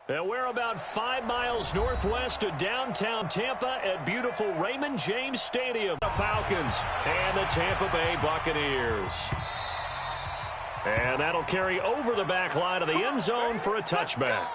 And we're about 5 miles northwest of downtown Tampa at beautiful Raymond James Stadium. The Falcons and the Tampa Bay Buccaneers. And that'll carry over the back line of the end zone for a touchback.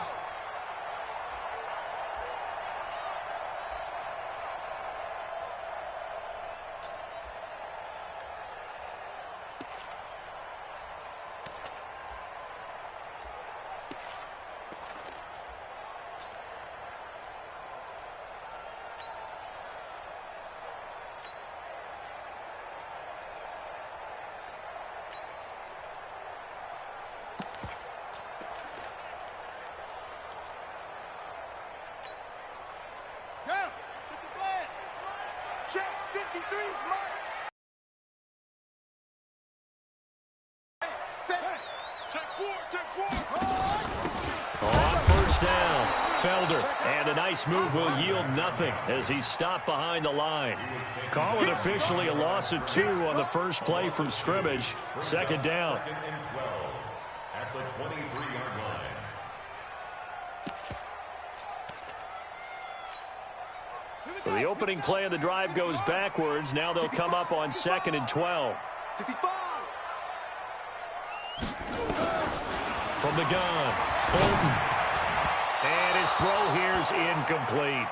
On first down, Felder, and a nice move will yield nothing as he's stopped behind the line. Call it officially a loss of 2 on the first play from scrimmage. Second down. At the 23-yard line. So the opening play of the drive goes backwards. Now they'll come up on 2nd and 12. From the gun, Bolton. And his throw here's incomplete.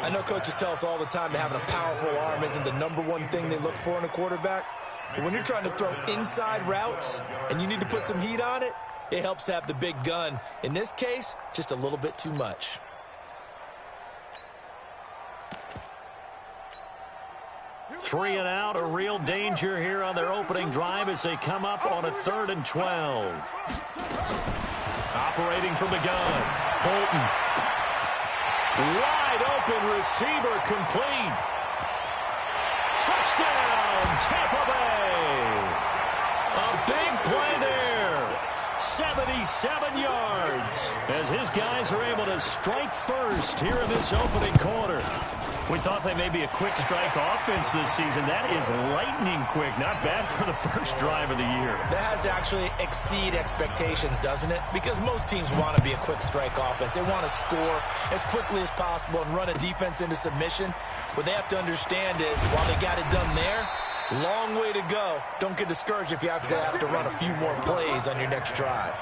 I know coaches tell us all the time that having a powerful arm isn't the number one thing they look for in a quarterback. But when you're trying to throw inside routes and you need to put some heat on it, it helps to have the big gun. In this case, just a little bit too much. Three and out, a real danger here on their opening drive as they come up on a 3rd and 12. Operating from the gun, Bolton. Wide open receiver complete. Touchdown, Tampa Bay. A big play there. 77 yards as his guys are able to strike first here in this opening quarter. We thought they may be a quick strike offense this season. That is lightning quick. Not bad for the first drive of the year. That has to actually exceed expectations, doesn't it? Because most teams want to be a quick strike offense. They want to score as quickly as possible and run a defense into submission. What they have to understand is while they got it done there, long way to go. Don't get discouraged if you have to run a few more plays on your next drive.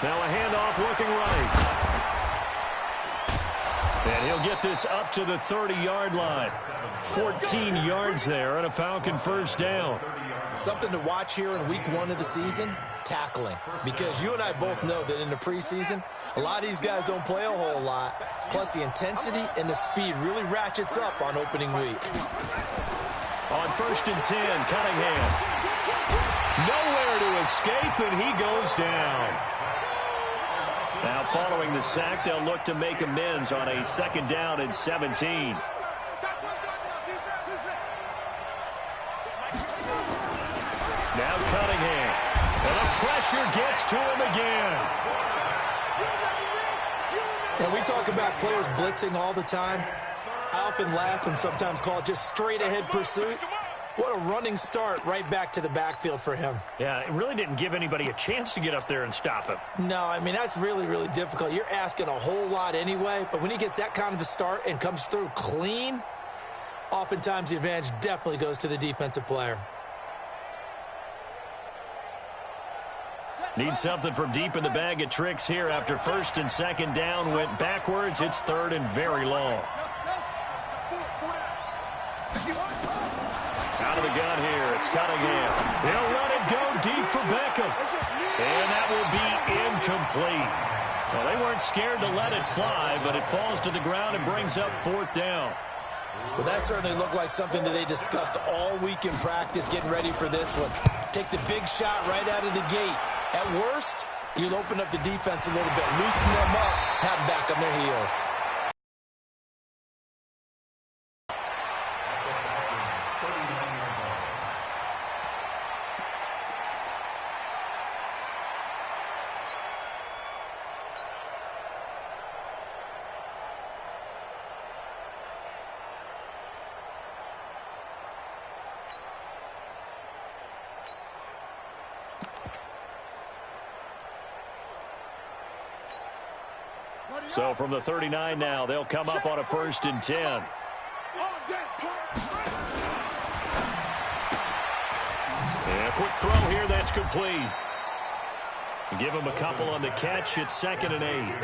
Now a handoff looking right. And he'll get this up to the 30-yard line. 14 yards there and a Falcon first down. Something to watch here in week 1 of the season, tackling. Because you and I both know that in the preseason, a lot of these guys don't play a whole lot. Plus the intensity and the speed really ratchets up on opening week. On 1st and 10, Cunningham. Nowhere to escape, and he goes down. Now, following the sack, they'll look to make amends on a 2nd down and 17. Now Cunningham. And the pressure gets to him again. And we talk about players blitzing all the time. I often laugh and sometimes call it just straight-ahead pursuit. What a running start right back to the backfield for him. Yeah, it really didn't give anybody a chance to get up there and stop him. No, I mean, that's really, really difficult. You're asking a whole lot anyway, but when he gets that kind of a start and comes through clean, oftentimes the advantage definitely goes to the defensive player. Need something from deep in the bag of tricks here after 1st and 2nd down went backwards. It's 3rd and very long. Out of the gun here, it's Cunningham. He'll let it go deep for Beckham. And that will be incomplete. Well, they weren't scared to let it fly, but it falls to the ground and brings up 4th down. Well, that certainly looked like something that they discussed all week in practice getting ready for this one. Take the big shot right out of the gate. At worst, You'll open up the defense a little bit, loosen them up, have them back on their heels. So from the 39 now, they'll come up on a 1st and 10. And a quick throw here, that's complete. Give him a couple on the catch. It's 2nd and 8.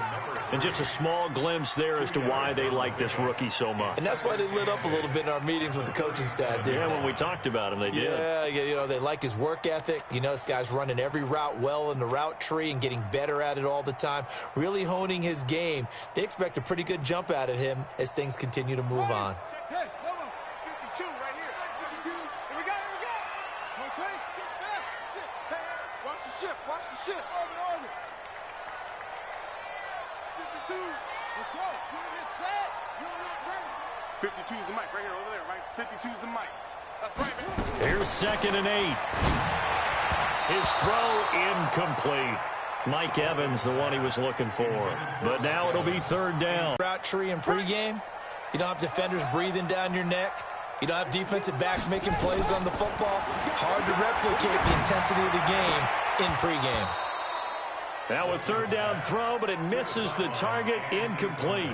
And just a small glimpse there as to why they like this rookie so much. And that's why they lit up a little bit in our meetings with the coaching staff, didn't they? When we talked about him, they did. Yeah, you know, they like his work ethic. You know, this guy's running every route well in the route tree and getting better at it all the time, really honing his game. They expect a pretty good jump out of him as things continue to move on. Hey, hold on. 52 right here. 52. Here we go, here we go. Okay, shit. Hey, watch the ship, watch the ship. Orbit. 52. Let's go. You get set. You're not ready. 52 is the mic right here, over there, right? 52 is the mic. That's right, man. Here's 2nd and 8. His throw incomplete. Mike Evans, the one he was looking for. But now it'll be 3rd down. Route tree in pregame. You don't have defenders breathing down your neck. You don't have defensive backs making plays on the football. Hard to replicate the intensity of the game in pregame. Now a 3rd down throw, but it misses the target, incomplete.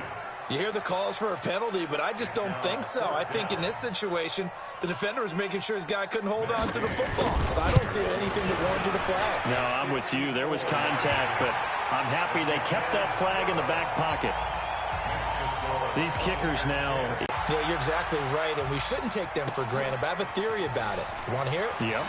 You hear the calls for a penalty, but I just don't think so. I think in this situation, the defender was making sure his guy couldn't hold on to the football. So I don't see anything that warranted a flag. No, I'm with you. There was contact, but I'm happy they kept that flag in the back pocket. These kickers now. Yeah, you're exactly right, and we shouldn't take them for granted, but I have a theory about it. You want to hear it? Yep.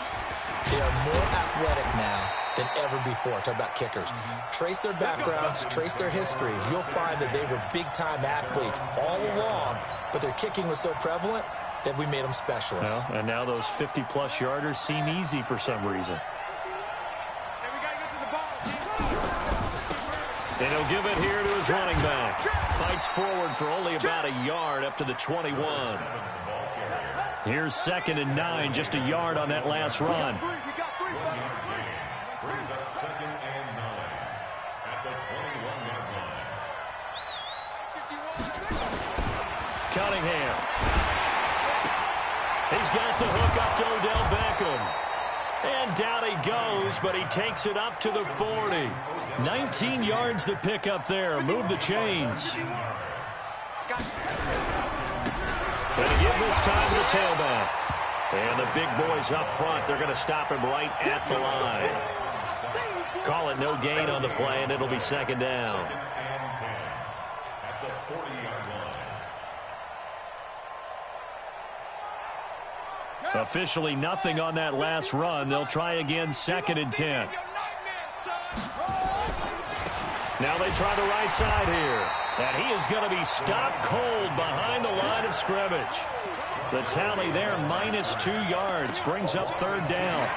They are more athletic now than ever before. Talk about kickers. Trace their backgrounds, trace their histories. You'll find that they were big-time athletes all along, but their kicking was so prevalent that we made them specialists. Well, and now those 50-plus yarders seem easy for some reason. And he'll give it here to his running back. Fights forward for only about a yard up to the 21. Here's 2nd and 9, just a yard on that last run. Brings up 2nd and 9 at the 21-yard line. Cunningham. He's got the hook up to Odell Beckham. And down he goes, but he takes it up to the 40. 19 yards to pick up there. Move the chains. And give this time to the tailback. And the big boys up front, they're going to stop him right at the line. Call it no gain on the play, and it'll be 2nd down. At the 40-yard line. Officially nothing on that last run. They'll try again, 2nd and 10. Now they try the right side here. And he is going to be stopped cold behind the line of scrimmage. The tally there, -2 yards, brings up 3rd down.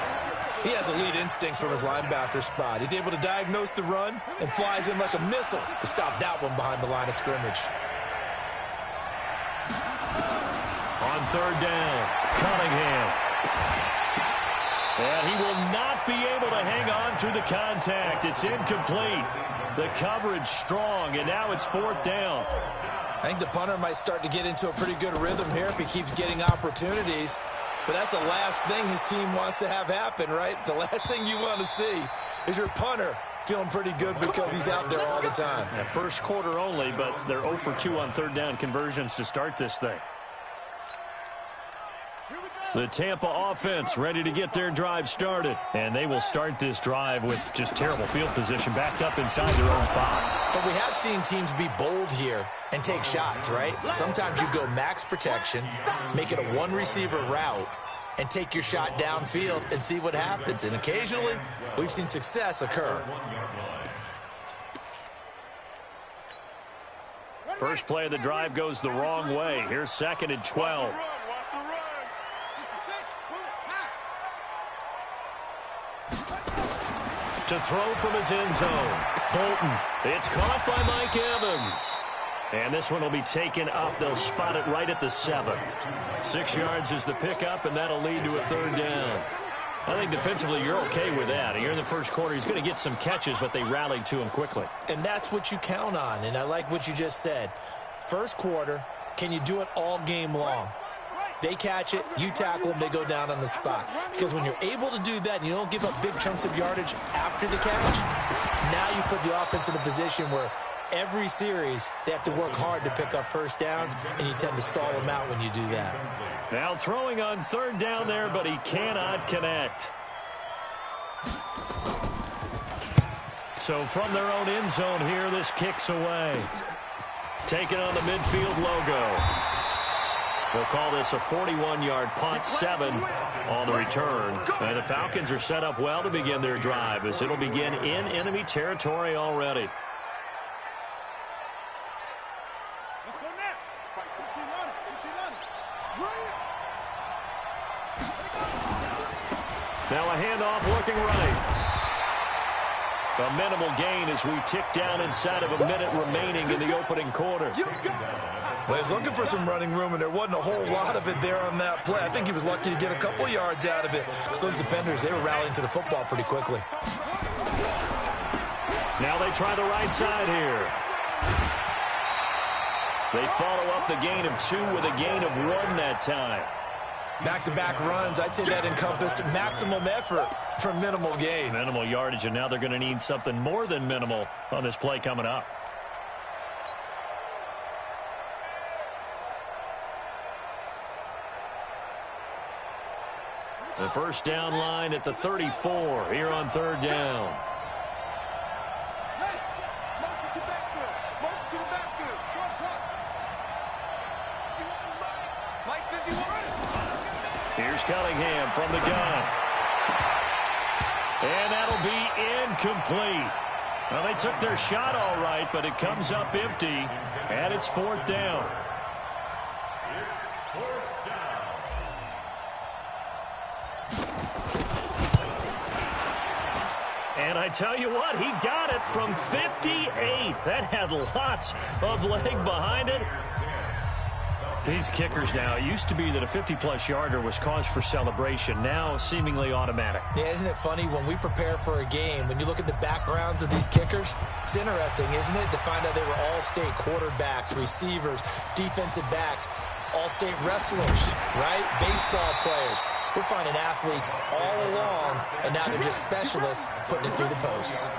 He has elite instincts from his linebacker spot. He's able to diagnose the run and flies in like a missile to stop that one behind the line of scrimmage. On 3rd down, Cunningham. And he will not be able to hang on through the contact. It's incomplete. The coverage strong, and now it's 4th down. I think the punter might start to get into a pretty good rhythm here if he keeps getting opportunities. But that's the last thing his team wants to have happen, right? The last thing you want to see is your punter feeling pretty good because he's out there all the time. Yeah, first quarter only, but they're 0 for 2 on 3rd down conversions to start this thing. The Tampa offense ready to get their drive started. And they will start this drive with just terrible field position backed up inside their own 5. But we have seen teams be bold here and take shots, right? Sometimes you go max protection, make it a one-receiver route, and take your shot downfield and see what happens. And occasionally, we've seen success occur. First play of the drive goes the wrong way. Here's 2nd and 12. To throw from his end zone. Bolton. It's caught by Mike Evans. And this one will be taken up. They'll spot it right at the 7. 6 yards is the pickup, and that'll lead to a 3rd down. I think defensively you're okay with that. Here in the first quarter, he's going to get some catches, but they rallied to him quickly. And that's what you count on, and I like what you just said. First quarter, can you do it all game long? They catch it, you tackle them, they go down on the spot. Because when you're able to do that and you don't give up big chunks of yardage after the catch, now you put the offense in a position where every series they have to work hard to pick up first downs, and you tend to stall them out when you do that. Now throwing on 3rd down there, but he cannot connect. So from their own end zone here, this kicks away. Taking on the midfield logo. We'll call this a 41-yard punt, 7 on the return. And the Falcons are set up well to begin their drive as it'll begin in enemy territory already. Let's go now. Fight 15 on it. 15 on it. Now a handoff looking right. A minimal gain as we tick down inside of a minute remaining in the opening quarter. Well, he was looking for some running room, and there wasn't a whole lot of it there on that play. I think he was lucky to get a couple yards out of it. So those defenders, they were rallying to the football pretty quickly. Now they try the right side here. They follow up the gain of 2 with a gain of 1 that time. Back-to-back runs, I'd say that encompassed maximum effort for minimal gain. Minimal yardage, and now they're going to need something more than minimal on this play coming up. The first down line at the 34 here on 3rd down. Hey, motion to backfield. Motion to the backfield. Trump's up. 51 Mike 51. Here's Cunningham from the gun. And that'll be incomplete. Well, they took their shot all right, but it comes up empty, and it's 4th down. And I tell you what, he got it from 58. That had lots of leg behind it. These kickers now, it used to be that a 50-plus yarder was cause for celebration. Now, seemingly automatic. Yeah, isn't it funny? When we prepare for a game, when you look at the backgrounds of these kickers, it's interesting, isn't it, to find out they were all-state quarterbacks, receivers, defensive backs, all-state wrestlers, right? Baseball players. We're finding athletes all along, and now they're just specialists putting it through the posts.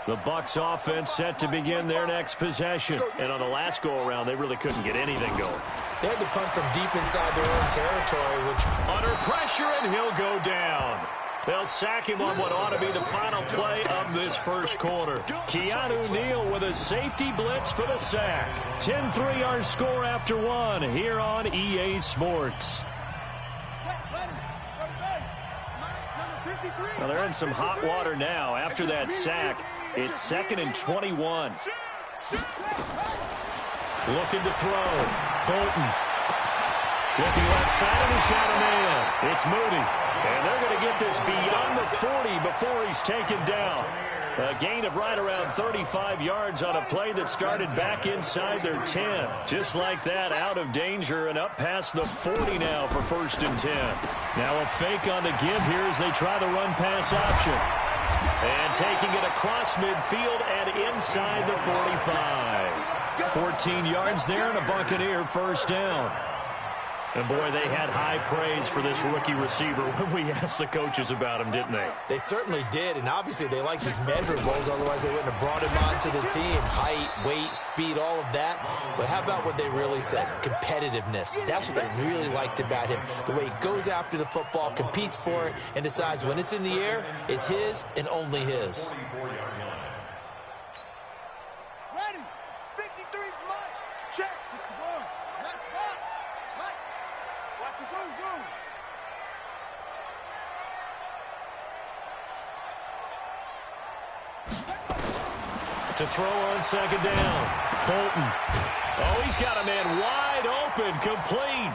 The Bucs offense set to begin their next possession. And on the last go-around, they really couldn't get anything going. They had to punt from deep inside their own territory, which... Under pressure, and he'll go down. They'll sack him on what ought to be the final play of this first quarter. Keanu Neal with a safety blitz for the sack. 10-3 our score after 1 here on EA Sports. Well, they're in some hot water now. After that sack, it's 2nd and 21. Looking to throw. Bolton. Looking left side, and he's got a man. It's Moody. And they're going to get this beyond the 40 before he's taken down. A gain of right around 35 yards on a play that started back inside their 10. Just like that, out of danger and up past the 40 now for 1st and 10. Now a fake on the give here as they try the run-pass option. And taking it across midfield and inside the 45. 14 yards there and a Buccaneer first down. And, boy, they had high praise for this rookie receiver when we asked the coaches about him, didn't they? They certainly did, and obviously they liked his measurables, otherwise they wouldn't have brought him onto the team. Height, weight, speed, all of that. But how about what they really said? Competitiveness. That's what they really liked about him. The way he goes after the football, competes for it, and decides when it's in the air, it's his and only his. Ready. 53's mine. Check. 61. Nice spot. Nice. Watch his own go. To throw on 2nd down. Bolton. Oh, he's got a man wide open, complete.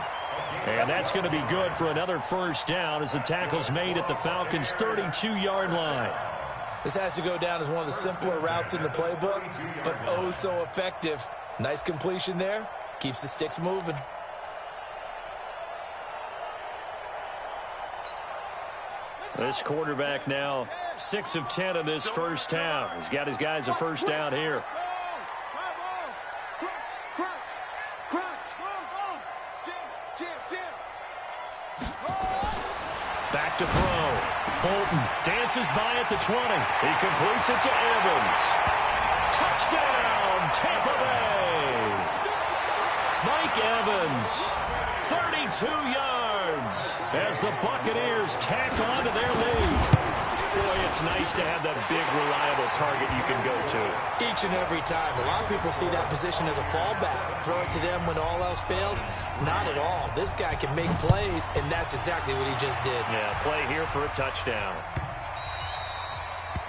And that's going to be good for another first down as the tackle's made at the Falcons' 32-yard line. This has to go down as one of the simpler routes in the playbook, but oh so effective. Nice completion there. Keeps the sticks moving. This quarterback now 6 of 10 in this first half. He's got his guys a first down here. Back to throw. Bolton dances by at the 20. He completes it to Evans. Touchdown, Tampa Bay. Mike Evans, 32 yards as the Buccaneers tack on to their lead. Boy, it's nice to have that big, reliable target you can go to. Each and every time. A lot of people see that position as a fallback. Throw it to them when all else fails. Not at all. This guy can make plays, and that's exactly what he just did. Yeah, play here for a touchdown.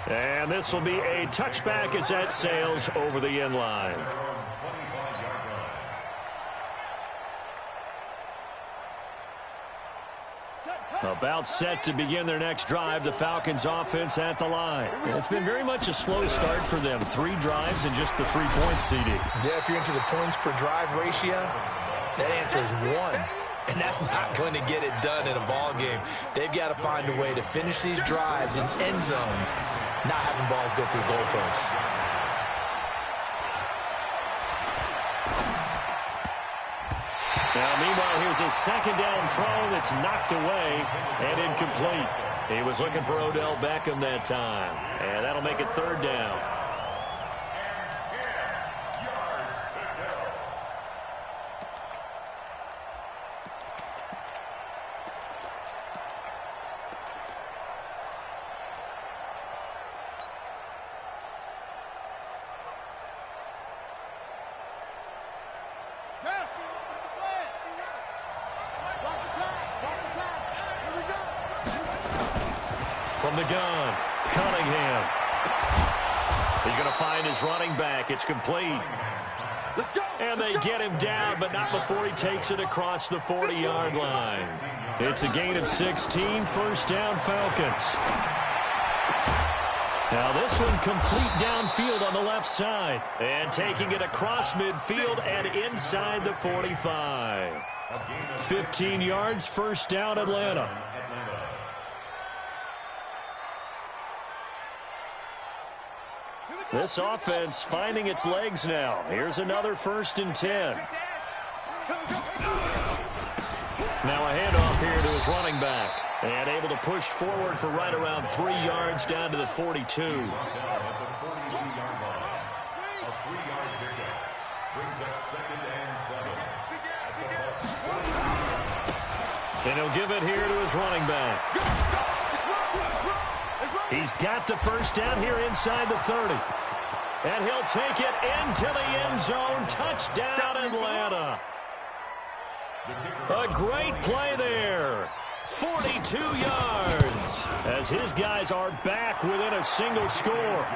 And this will be a touchback as that sails over the end line. About set to begin their next drive, the Falcons offense at the line. It's been very much a slow start for them. 3 drives and just the 3 points, CD. Yeah, if you're into the points per drive ratio, that answer is 1. And that's not going to get it done in a ball game. They've got to find a way to finish these drives in end zones, not having balls go through goalposts. Now, meanwhile, here's a second down throw that's knocked away and incomplete. He was looking for Odell Beckham that time, and that'll make it 3rd down. From the gun, Cunningham. He's going to find his running back. It's complete. And they get him down, but not before he takes it across the 40-yard line. It's a gain of 16, first down Falcons. Now this one complete downfield on the left side. And taking it across midfield and inside the 45. 15 yards, first down Atlanta. This offense finding its legs now. Here's another 1st and 10. Now a handoff here to his running back. And able to push forward for right around 3 yards down to the 42. And he'll give it here to his running back. He's got the first down here inside the 30. And he'll take it into the end zone. Touchdown, Atlanta. A great play there. 42 yards as his guys are back within a single score.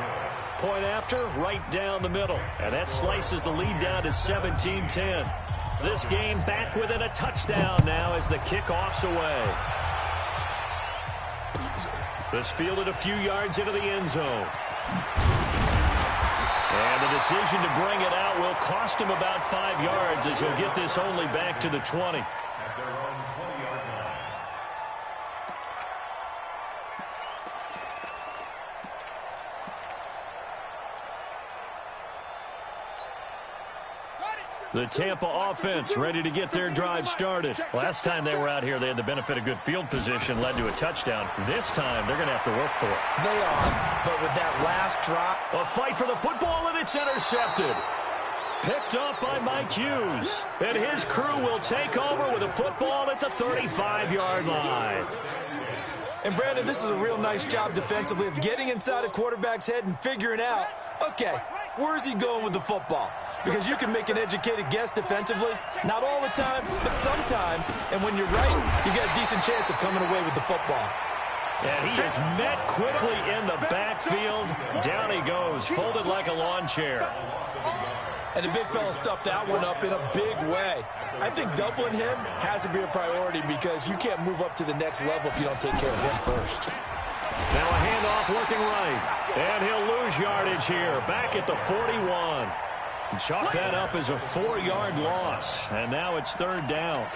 Point after, right down the middle. And that slices the lead down to 17-10. This game back within a touchdown now as the kickoff's away. This fielded a few yards into the end zone. And the decision to bring it out will cost him about 5 yards as he'll get this only back to the 20. The Tampa offense ready to get their drive started. Last time they were out here, they had the benefit of good field position, led to a touchdown. This time, they're going to have to work for it. They are, but with that last drop. A fight for the football, and it's intercepted. Picked up by Mike Hughes. And his crew will take over with a football at the 35-yard line. And, Brandon, this is a real nice job defensively of getting inside a quarterback's head and figuring out, okay, where's he going with the football? Because you can make an educated guess defensively. Not all the time, but sometimes. And when you're right, you've got a decent chance of coming away with the football. And he is met quickly in the backfield. Down he goes, folded like a lawn chair. And the big fella stuffed that one up in a big way. I think doubling him has to be a priority because you can't move up to the next level if you don't take care of him first. Now a handoff working right. And he'll lose yardage here. Back at the 41. Chalk that up as a 4-yard loss. And now it's third down.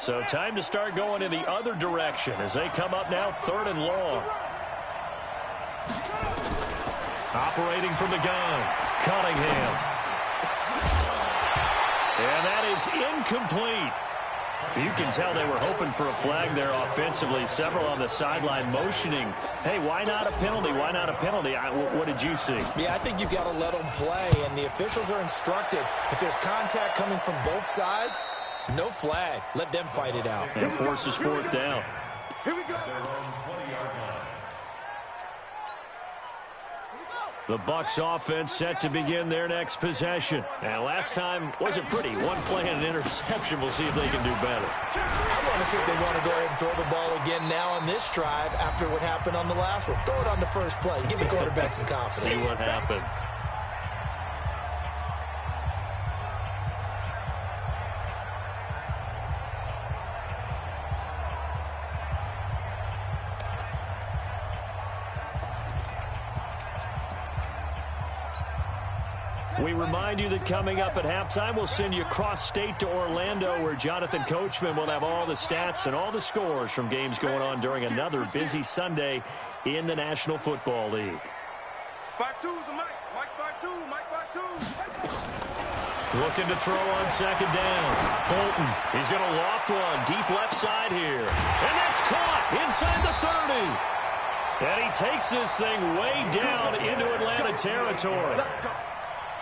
So time to start going in the other direction as they come up now 3rd and long. Operating from the gun, Cunningham. And that is incomplete. You can tell they were hoping for a flag there offensively. Several on the sideline motioning, hey, why not a penalty? Why not a penalty? What did you see? Yeah, I think you've got to let them play, and the officials are instructed. If there's contact coming from both sides, no flag. Let them fight it out. And forces 4th down. Here we go. The Bucs offense set to begin their next possession. And last time wasn't pretty. One play and an interception. We'll see if they can do better. I want to see if they want to go ahead and throw the ball again now on this drive after what happened on the last one. Throw it on the first play. Give the quarterback some confidence. See what happens. We remind you that coming up at halftime, we'll send you cross-state to Orlando, where Jonathan Coachman will have all the stats and all the scores from games going on during another busy Sunday in the National Football League. 5-2's the Mike. Mike 5-2. Mike 5-2. Looking to throw on 2nd down. Bolton, he's going to loft one deep left side here. And that's caught inside the 30. And he takes this thing way down into Atlanta territory.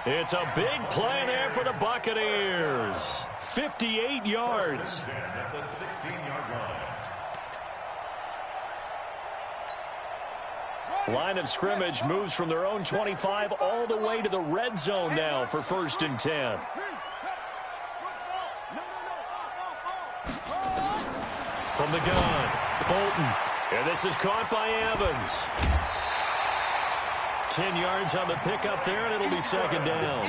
It's a big play there for the Buccaneers. 58 yards. At the 16-yard line. Line of scrimmage moves from their own 25 all the way to the red zone now for 1st and 10. From the gun, Bolton. And this is caught by Evans. 10 yards on the pickup there, and it'll be 2nd down.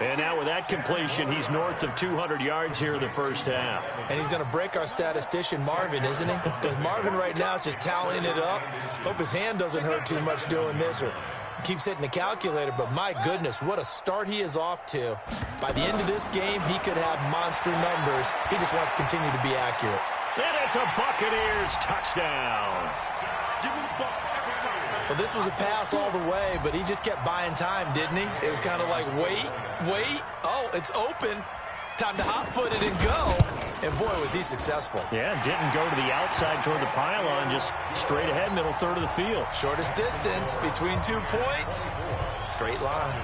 And now with that completion, he's north of 200 yards here in the first half. And he's going to break our statistician, Marvin, isn't he? Because Marvin right now is just tallying it up. Hope his hand doesn't hurt too much doing this or keeps hitting the calculator. But my goodness, what a start he is off to. By the end of this game, he could have monster numbers. He just wants to continue to be accurate. And it's a Buccaneers touchdown. Give me the ball every time. Well, this was a pass all the way, but he just kept buying time, didn't he? It was kind of like, wait. Oh, it's open. Time to hot-foot it and go. And, boy, was he successful. Yeah, didn't go to the outside toward the pylon, just straight ahead, middle third of the field. Shortest distance between 2 points. Straight line.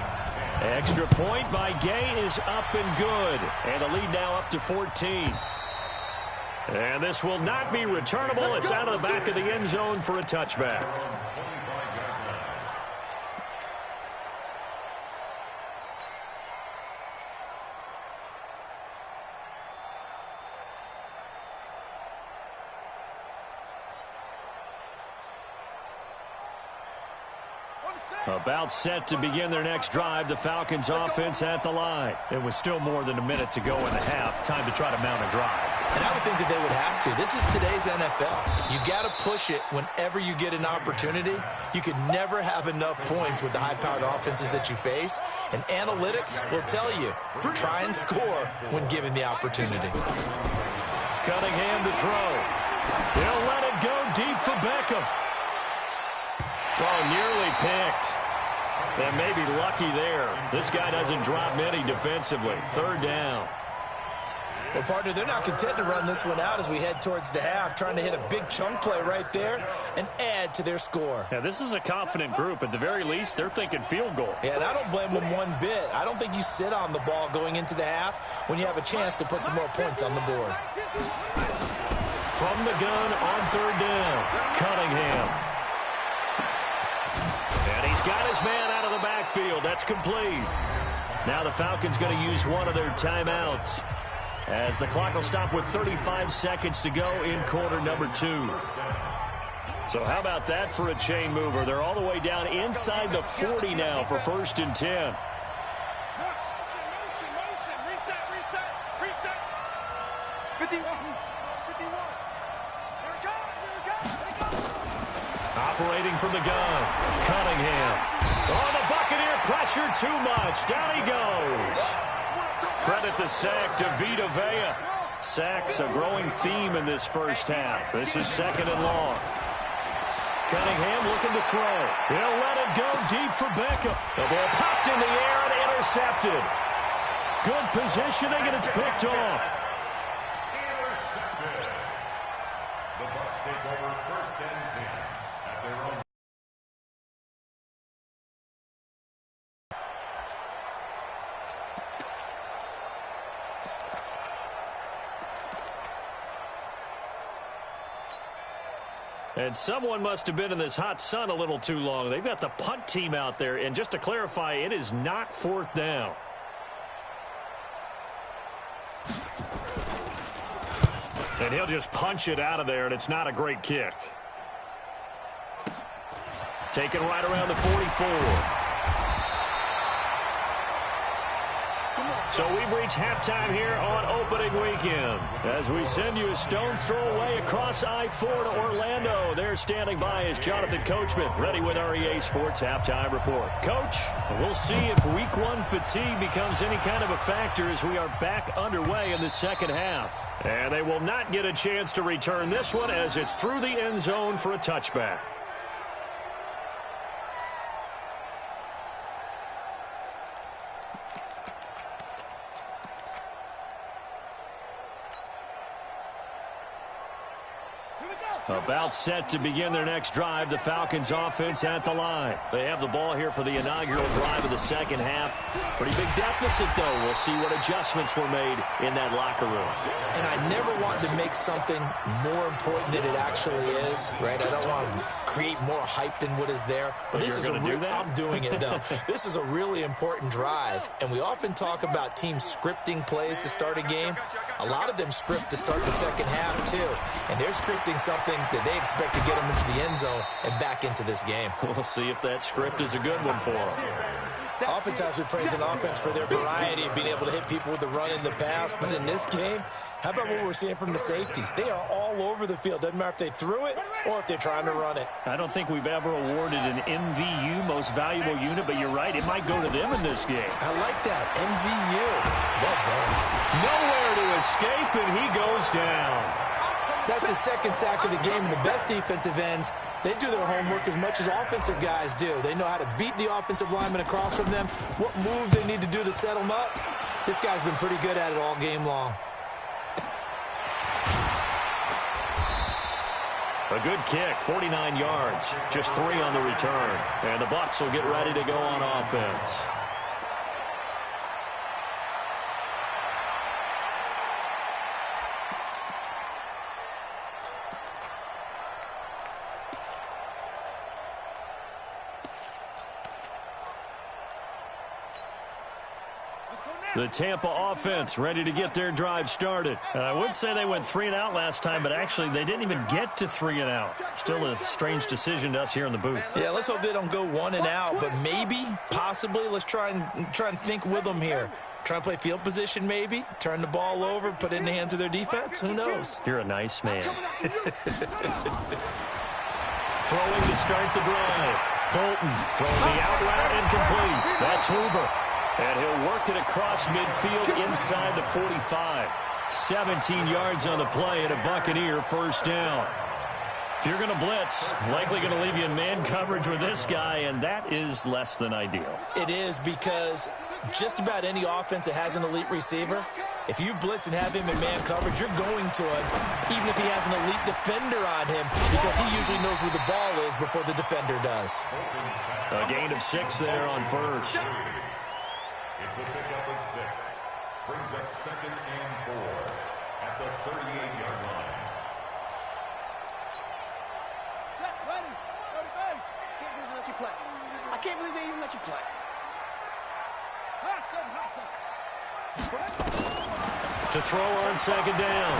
Extra point by Gay is up and good. And the lead now up to 14. And this will not be returnable. It's out of the back of the end zone for a touchback. About set to begin their next drive, the Falcons offense at the line. It was still more than a minute to go in the half. Time to try to mount a drive. And I would think that they would have to. This is today's NFL. You got to push it whenever you get an opportunity. You can never have enough points with the high-powered offenses that you face. And analytics will tell you, try and score when given the opportunity. Cunningham to throw. He'll let it go deep for Beckham. Oh, nearly picked. And maybe lucky there. This guy doesn't drop many defensively. 3rd down. Well, partner, they're not content to run this one out as we head towards the half, trying to hit a big chunk play right there and add to their score. Yeah, this is a confident group. At the very least, they're thinking field goal. Yeah, and I don't blame them one bit. I don't think you sit on the ball going into the half when you have a chance to put some more points on the board. From the gun on 3rd down, Cunningham. And he's got his man out of the the backfield. That's complete. Now the Falcons going to use one of their timeouts, as the clock will stop with 35 seconds to go in quarter number 2. So how about that for a chain mover? They're all the way down inside the 40 now for 1st and 10. Operating from the gun, Cunningham. Oh, the Buccaneer pressure too much. Down he goes. Credit the sack to Vita Vea. Sacks a growing theme in this first half. This is 2nd and long. Cunningham looking to throw. He'll let it go deep for Beckham. The ball popped in the air and intercepted. Good positioning, and it's picked off. The Bucs take over 1st and 10 at their own. And someone must have been in this hot sun a little too long. They've got the punt team out there. And just to clarify, it is not 4th down. And he'll just punch it out of there, and it's not a great kick. Taken right around the 44. So we've reached halftime here on opening weekend as we send you a stone's throw away across I-4 to Orlando. There standing by is Jonathan Coachman, ready with our EA Sports Halftime Report. Coach, we'll see if Week 1 fatigue becomes any kind of a factor as we are back underway in the second half. And they will not get a chance to return this one as it's through the end zone for a touchback. About set to begin their next drive, the Falcons offense at the line. They have the ball here for the inaugural drive of the second half. Pretty big deficit, though. We'll see what adjustments were made in that locker room. And I never want to make something more important than it actually is, right? I don't want to create more hype than what is there. But this is a real, I'm doing it, though. This is a really important drive. And we often talk about teams scripting plays to start a game. A lot of them script to start the second half, too. And they're scripting something that they expect to get them into the end zone and back into this game. We'll see if that script is a good one for them. Oftentimes we praise an offense for their variety of being able to hit people with the run in the pass. But in this game, how about what we're seeing from the safeties? They are all over the field. Doesn't matter if they threw it or if they're trying to run it. I don't think we've ever awarded an MVU, most valuable unit, but you're right. It might go to them in this game. I like that. MVU. Well done. Nowhere to escape, and he goes down. That's his 2nd sack of the game, and the best defensive ends, they do their homework as much as offensive guys do. They know how to beat the offensive lineman across from them, what moves they need to do to set them up. This guy's been pretty good at it all game long. A good kick, 49 yards, just 3 on the return. And the Bucs will get ready to go on offense. The Tampa offense ready to get their drive started. And I would say they went 3 and out last time, but actually they didn't even get to 3 and out. Still a strange decision to us here in the booth. Yeah, let's hope they don't go 1 and out, but maybe, possibly, let's try and think with them here. Try and play field position maybe, turn the ball over, put it in the hands of their defense. Who knows? You're a nice man. Throwing to start the drive. Bolton throwing the out route incomplete. That's Hoover. And he'll work it across midfield inside the 45. 17 yards on the play and a Buccaneer first down. If you're going to blitz, likely going to leave you in man coverage with this guy, and that is less than ideal. It is, because just about any offense that has an elite receiver, if you blitz and have him in man coverage, you're going to him, even if he has an elite defender on him, because he usually knows where the ball is before the defender does. A gain of 6 there on first. It's a pickup of 6. Brings up 2nd and 4 at the 38-yard line. Set, ready, base. Can't do let you play. I can't believe they even let you play. To throw on second down,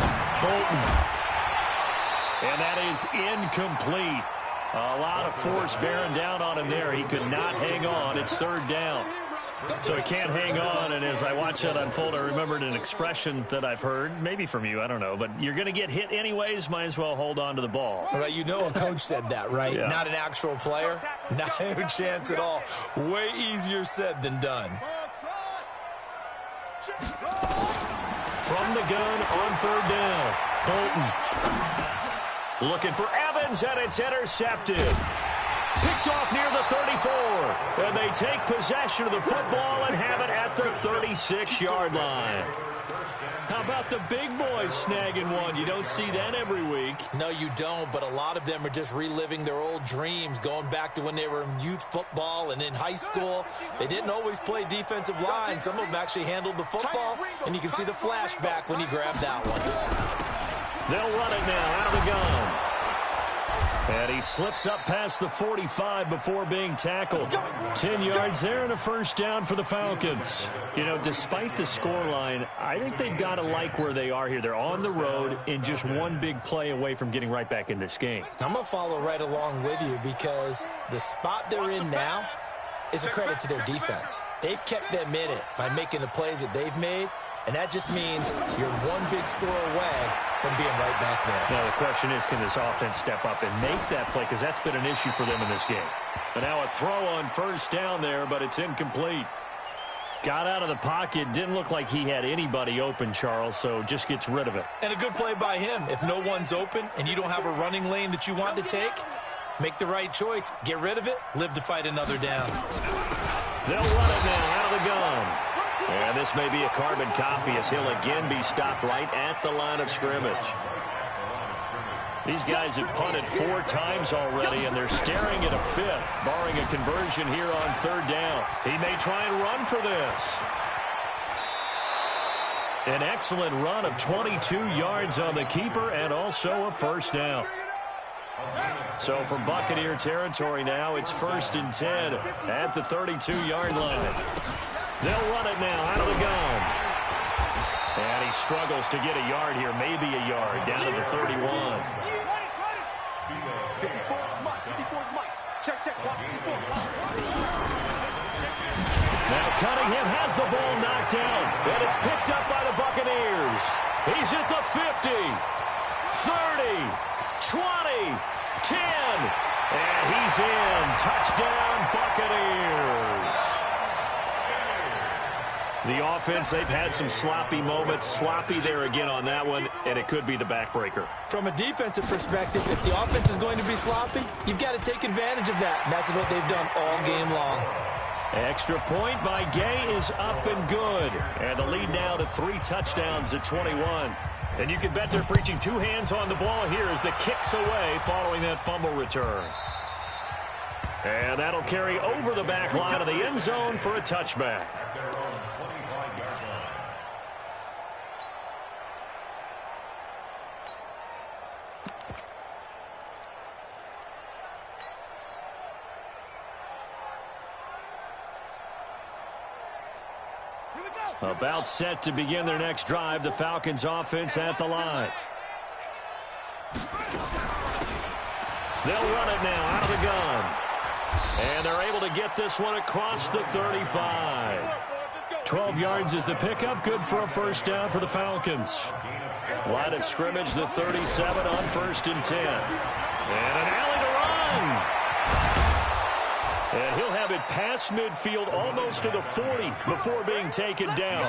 Bolton. And that is incomplete. A lot of force bearing down on him there. He could not hang on. It's third down. So he can't hang on, and as I watch that unfold, I remembered an expression that I've heard, maybe from you, I don't know, but you're going to get hit anyways, might as well hold on to the ball. Well, you know a coach said that, right? Yeah. Not an actual player. Not a chance at all. Way easier said than done. From the gun on third down, Bolton. Looking for Evans, and it's intercepted. Picked off near the 34, and they take possession of the football and have it at the 36-yard line. How about the big boys snagging one? You don't see that every week. No, you don't, but a lot of them are just reliving their old dreams, going back to when they were in youth football and in high school. They didn't always play defensive line. Some of them actually handled the football, and you can see the flashback when he grabbed that one. They'll run it now out of the gun. And he slips up past the 45 before being tackled. 10 yards there and a first down for the Falcons. You know, despite the scoreline, I think they've got to like where they are here. They're on the road and just one big play away from getting right back in this game. I'm going to follow right along with you because the spot they're in now is a credit to their defense. They've kept them in it by making the plays that they've made. And that just means you're one big score away from being right back there. Now, the question is, can this offense step up and make that play? Because that's been an issue for them in this game. And now a throw on first down there, but it's incomplete. Got out of the pocket. Didn't look like he had anybody open, Charles, so just gets rid of it. And a good play by him. If no one's open and you don't have a running lane that you want to take, make the right choice. Get rid of it. Live to fight another down. They'll run it now out of the gun. And this may be a carbon copy as he'll again be stopped right at the line of scrimmage. These guys have punted 4 times already, and they're staring at a 5th, barring a conversion here on third down. He may try and run for this. An excellent run of 22 yards on the keeper and also a first down. So from Buccaneer territory now, it's 1st and 10 at the 32-yard line. They'll run it now out of the gun. And he struggles to get a yard here, maybe a yard, down to the 31. Now Cunningham has the ball knocked down, and it's picked up by the Buccaneers. He's at the 50, 30, 20, 10, and he's in. Touchdown, Buccaneers. The offense, they've had some sloppy moments. Sloppy there again on that one, and it could be the backbreaker. From a defensive perspective, if the offense is going to be sloppy, you've got to take advantage of that. And that's what they've done all game long. Extra point by Gay is up and good. And the lead now to 3 touchdowns at 21. And you can bet they're preaching 2 hands on the ball here as the kick's away following that fumble return. And that'll carry over the back line of the end zone for a touchback. About set to begin their next drive, the Falcons offense at the line. They'll run it now out of the gun. And they're able to get this one across the 35. 12 yards is the pickup, good for a first down for the Falcons. Line of scrimmage, the 37 on 1st and 10. And an alley to run. And he'll have it past midfield almost to the 40 before being taken down.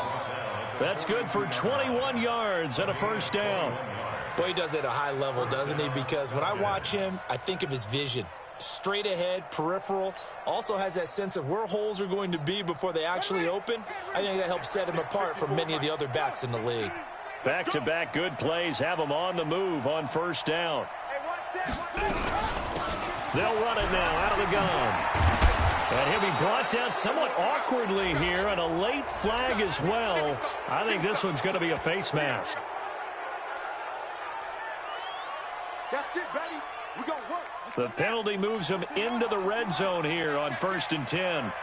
That's good for 21 yards and a first down. Boy, he does it at a high level, doesn't he? Because when I watch him, I think of his vision. Straight ahead, peripheral. Also has that sense of where holes are going to be before they actually open. I think that helps set him apart from many of the other backs in the league. Back-to-back good plays have him on the move on first down. They'll run it now out of the gun. And he'll be brought down somewhat awkwardly here, and a late flag as well. I think this one's going to be a face mask. That's it, baby. We're going to work. The penalty moves him into the red zone here on 1st and 10.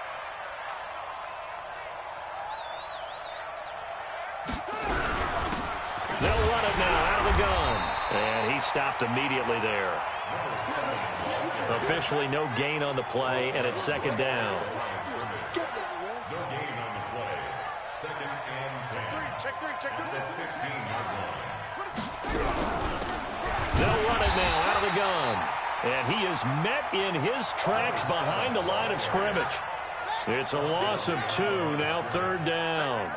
They'll run it now out of the gun. And he stopped immediately there. Officially no gain on the play, and it's 2nd down. No gain on the play. 2nd and 10. Check three. At the 15-yard line. They'll run it now out of the gun. And he is met in his tracks behind the line of scrimmage. It's a loss of 2, now 3rd down.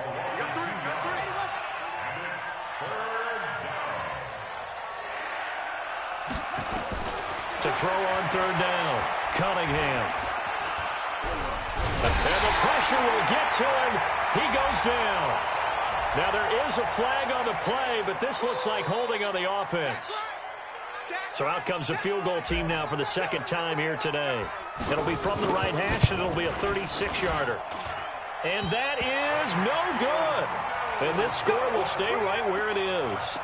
To throw on 3rd down, Cunningham. And the pressure will get to him. He goes down. Now there is a flag on the play, but this looks like holding on the offense. So out comes a field goal team now for the 2nd time here today. It'll be from the right hash, and it'll be a 36-yarder. And that is no good. And this score will stay right where it is.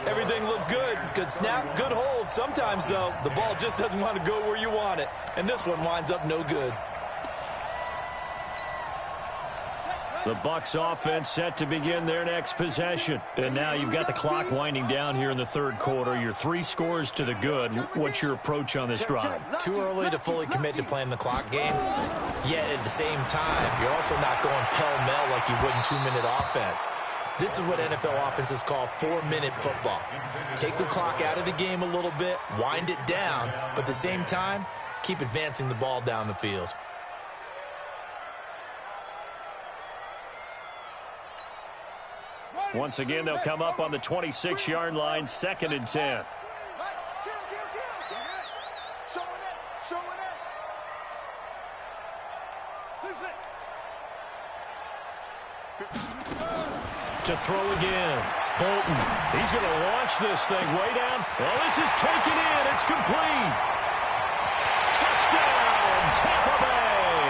Everything looked good. Good snap, good hold. Sometimes, though, the ball just doesn't want to go where you want it. And this one winds up no good. The Bucs offense set to begin their next possession. And now you've got the clock winding down here in the 3rd quarter. You're 3 scores to the good. What's your approach on this drive? Too early to fully commit to playing the clock game. Yet at the same time, you're also not going pell-mell like you would in 2-minute offense. This is what NFL offenses call 4-minute football. Take the clock out of the game a little bit, wind it down, but at the same time, keep advancing the ball down the field. Once again, they'll come up on the 26-yard line, 2nd and 10. To throw again. Bolton. He's going to launch this thing way down. Oh, this is taken in. It's complete. Touchdown, Tampa Bay.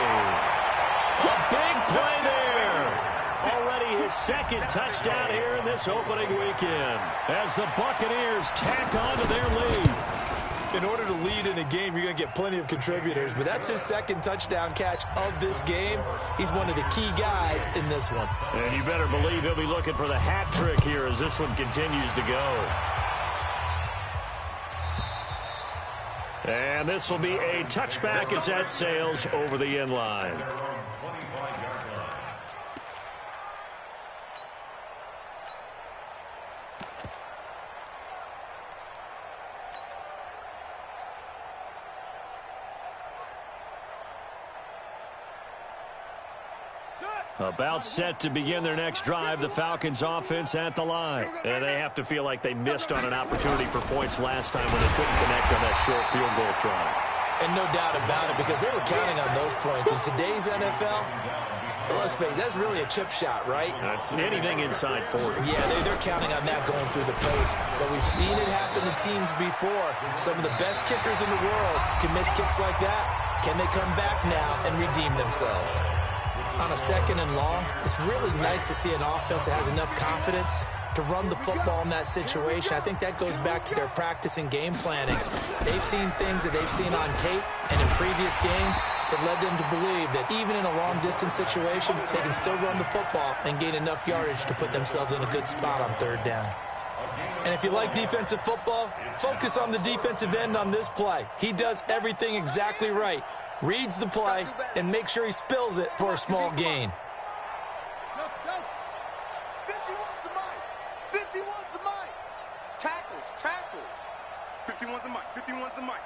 A big play there. Already his 2nd touchdown here in this opening weekend as the Buccaneers tack on to their lead. In order to lead in a game, you're going to get plenty of contributors, but that's his 2nd touchdown catch of this game. He's one of the key guys in this one. And you better believe he'll be looking for the hat trick here as this one continues to go. And this will be a touchback as that sails over the end line. About set to begin their next drive, the Falcons offense at the line. And they have to feel like they missed on an opportunity for points last time when they couldn't connect on that short field goal try. And no doubt about it, because they were counting on those points. In today's NFL, let's face it, that's really a chip shot, right? That's anything inside 40. Yeah, they're counting on that going through the post. But we've seen it happen to teams before. Some of the best kickers in the world can miss kicks like that. Can they come back now and redeem themselves? On a 2nd and long, it's really nice to see an offense that has enough confidence to run the football in that situation. I think that goes back to their practice and game planning. They've seen things that they've seen on tape and in previous games that led them to believe that even in a long-distance situation, they can still run the football and gain enough yardage to put themselves in a good spot on 3rd down. And if you like defensive football, focus on the defensive end on this play. He does everything exactly right. Reads the play and make sure he spills it for a small gain. 51's the mic. 51's the mic. Tackles. 51's the mic. 51's the mic.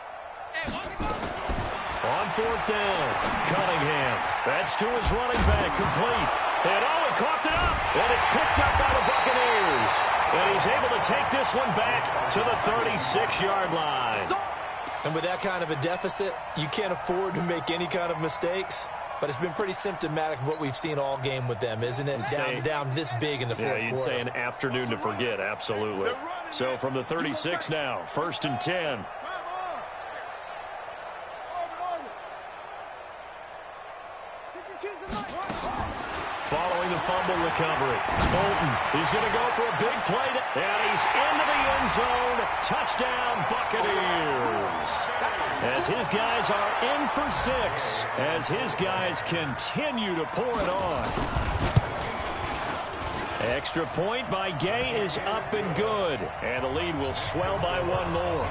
On 4th down, Cunningham. That's to his running back, complete. And he coughed it up. And it's picked up by the Buccaneers. And he's able to take this one back to the 36-yard line. And with that kind of a deficit, you can't afford to make any kind of mistakes. But it's been pretty symptomatic of what we've seen all game with them, isn't it? Down this big in the 4th quarter. Yeah, you'd say an afternoon to forget, absolutely. So from the 36 now, 1st and 10. Following the fumble recovery. Bolton, he's going to go for a big play. And he's into the end zone. Touchdown, Buccaneers. As his guys are in for 6. As his guys continue to pour it on. Extra point by Gay is up and good. And the lead will swell by 1 more.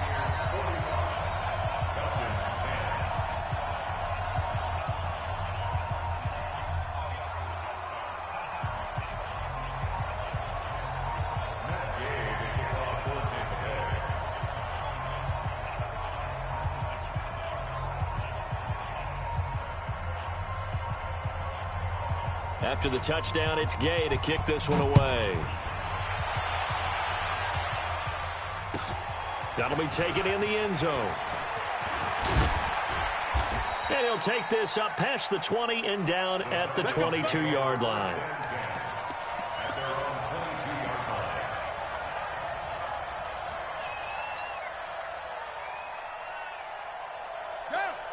After the touchdown, it's Gay to kick this one away. That'll be taken in the end zone. And he'll take this up past the 20 and down at the 22-yard line.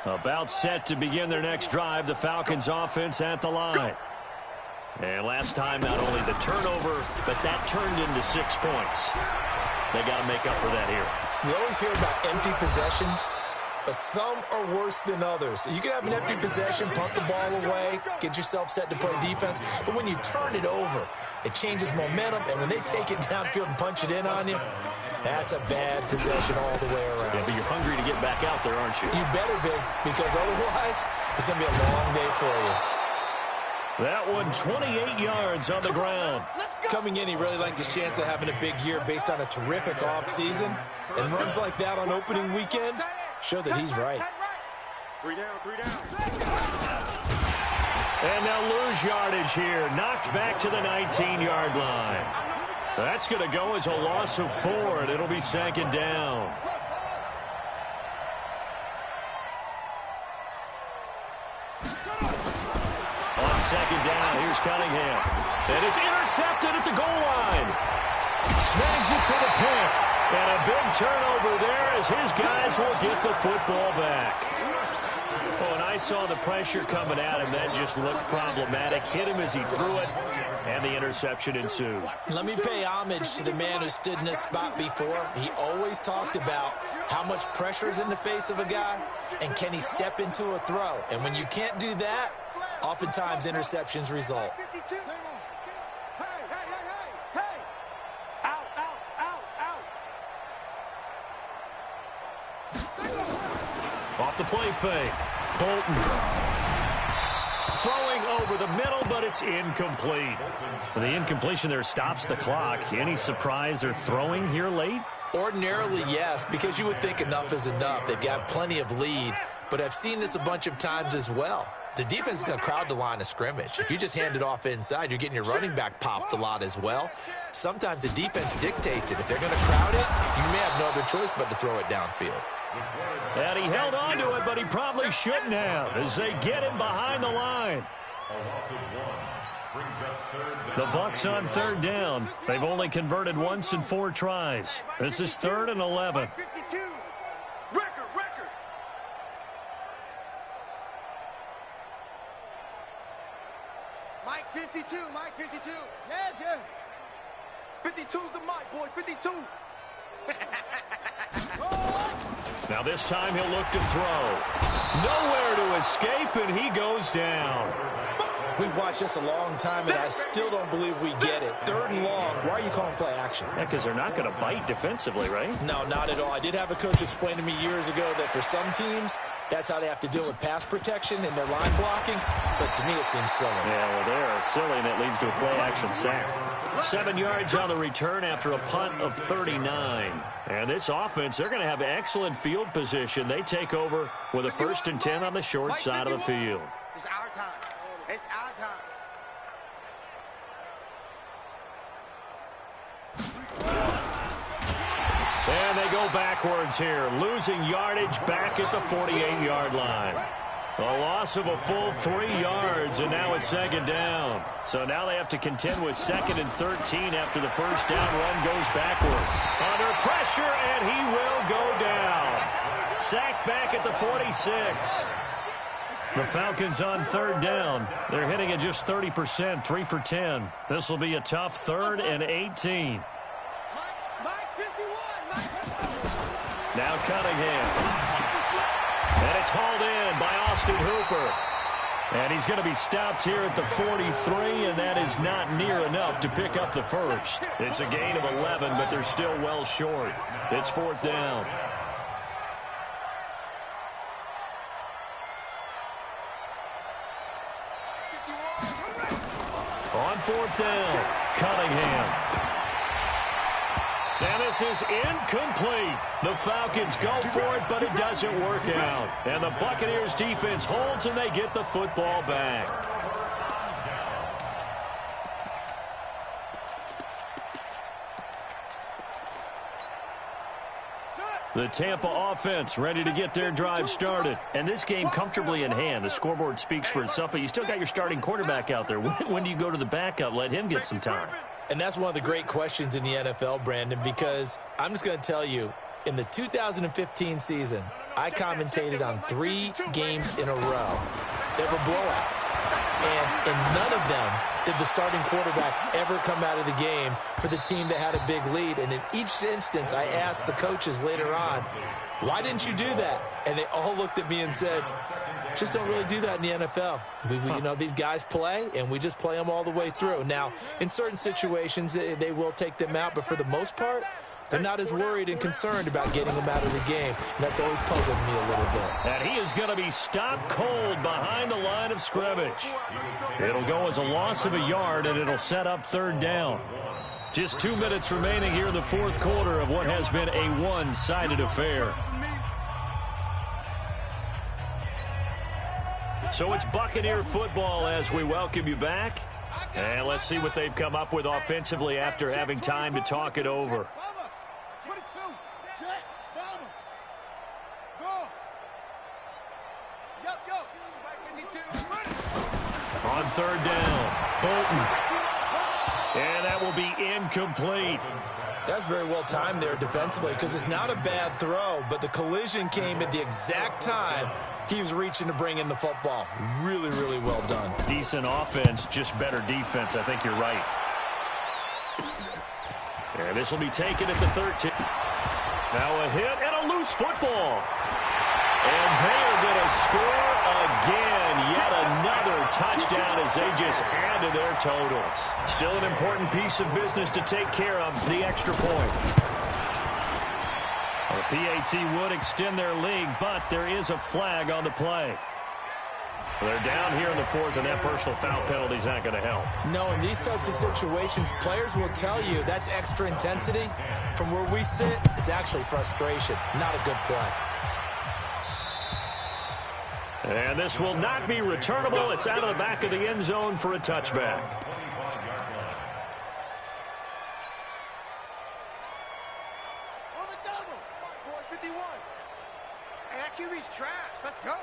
About set to begin their next drive, the Falcons offense at the line. And last time, not only the turnover, but that turned into 6 points. They got to make up for that here. You always hear about empty possessions, but some are worse than others. You can have an empty possession, punt the ball away, get yourself set to play defense, but when you turn it over, it changes momentum, and when they take it downfield and punch it in on you, that's a bad possession all the way around. Yeah, but you're hungry to get back out there, aren't you? You better be, because otherwise, it's going to be a long day for you. That one, 28 yards on the ground. Coming in, he really liked his chance of having a big year based on a terrific offseason. And runs like that on opening weekend show that he's right. 3 down, 3 down. And they'll lose yardage here. Knocked back to the 19-yard line. That's going to go as a loss of 4, and it'll be 2nd down. On 2nd down, here's Cunningham. And it's intercepted at the goal line. Snags it for the pick. And a big turnover there as his guys will get the football back. Oh, and I saw the pressure coming at him. That just looked problematic. Hit him as he threw it, and the interception ensued. Let me pay homage to the man who stood in this spot before. He always talked about how much pressure is in the face of a guy, and can he step into a throw. And when you can't do that, oftentimes interceptions result. 52. Hey, hey, hey, hey. Out, out, out, out. Off the play fake. Bolton. Throwing over the middle, but it's incomplete. The incompletion there stops the clock. Any surprise they're throwing here late? Ordinarily, yes, because you would think enough is enough. They've got plenty of lead, but I've seen this a bunch of times as well. The defense is going to crowd the line of scrimmage. If you just hand it off inside, you're getting your running back popped a lot as well. Sometimes the defense dictates it. If they're going to crowd it, you may have no other choice but to throw it downfield. And he held on to it, but he probably shouldn't have as they get him behind the line. The Bucs on 3rd down. They've only converted once in 4 tries. This is 3rd and 11. 52. Record. Mike 52, Mike 52. Yeah. 52's the mic, boys, 52. Now this time he'll look to throw. Nowhere to escape, and he goes down. We've watched this a long time, and I still don't believe we get it. 3rd and long. Why are you calling play action? Yeah, because they're not going to bite defensively, right? No, not at all. I did have a coach explain to me years ago that for some teams, that's how they have to deal with pass protection and their line blocking. But to me, it seems silly. Yeah, well, they're silly, and that leads to a play-action sack. 7 yards on the return after a punt of 39. And this offense, they're going to have excellent field position. They take over with a 1st and 10 on the short side of the field. It's our time. It's our time. And they go backwards here, losing yardage back at the 48-yard line. A loss of a full 3 yards, and now it's 2nd down. So now they have to contend with 2nd and 13 after the 1st down run goes backwards. Under pressure, and he will go down. Sacked back at the 46. The Falcons on third down. They're hitting at just 30%, 3 for 10. This will be a tough 3rd and 18. Now Cunningham. And it's hauled in by Austin Hooper. And he's going to be stopped here at the 43, and that is not near enough to pick up the first. It's a gain of 11, but they're still well short. It's 4th down. On 4th down, Cunningham. And this is incomplete. The Falcons go for it, but it doesn't work out. And the Buccaneers defense holds, and they get the football back. The Tampa offense ready to get their drive started. And this game comfortably in hand. The scoreboard speaks for itself, but you still got your starting quarterback out there. When do you go to the backup? Let him get some time. And that's one of the great questions in the NFL, Brandon, because I'm just going to tell you, in the 2015 season, I commentated on 3 games in a row that were blowouts. And in none of them did the starting quarterback ever come out of the game for the team that had a big lead. And in each instance, I asked the coaches later on, why didn't you do that? And they all looked at me and said, just don't really do that in the NFL. You know, these guys play, and we just play them all the way through. Now, in certain situations, they will take them out, but for the most part, they're not as worried and concerned about getting them out of the game. And that's always puzzled me a little bit. And he is going to be stopped cold behind the line of scrimmage. It'll go as a loss of a yard, and it'll set up 3rd down. Just 2 minutes remaining here in the 4th quarter of what has been a one-sided affair. So it's Buccaneer football as we welcome you back. And let's see what they've come up with offensively after having time to talk it over. 22, jet, bomber. Go. Yup, yup. 52. On 3rd down, Bolton. And that will be incomplete. That's very well timed there defensively because it's not a bad throw, but the collision came at the exact time he was reaching to bring in the football. Really, really well done. Decent offense, just better defense. I think you're right. And this will be taken at the 13. Now a hit and a loose football. And they are going to score again. Yet another touchdown as they just add to their totals. Still an important piece of business to take care of, the extra point. The PAT would extend their lead, but there is a flag on the play. They're down here in the 4th, and that personal foul penalty is not going to help. No, in these types of situations, players will tell you that's extra intensity. From where we sit, it's actually frustration, not a good play. And this will not be returnable. It's out of the back of the end zone for a touchback. On the double. 451. Hey, that QB's trash. Let's go.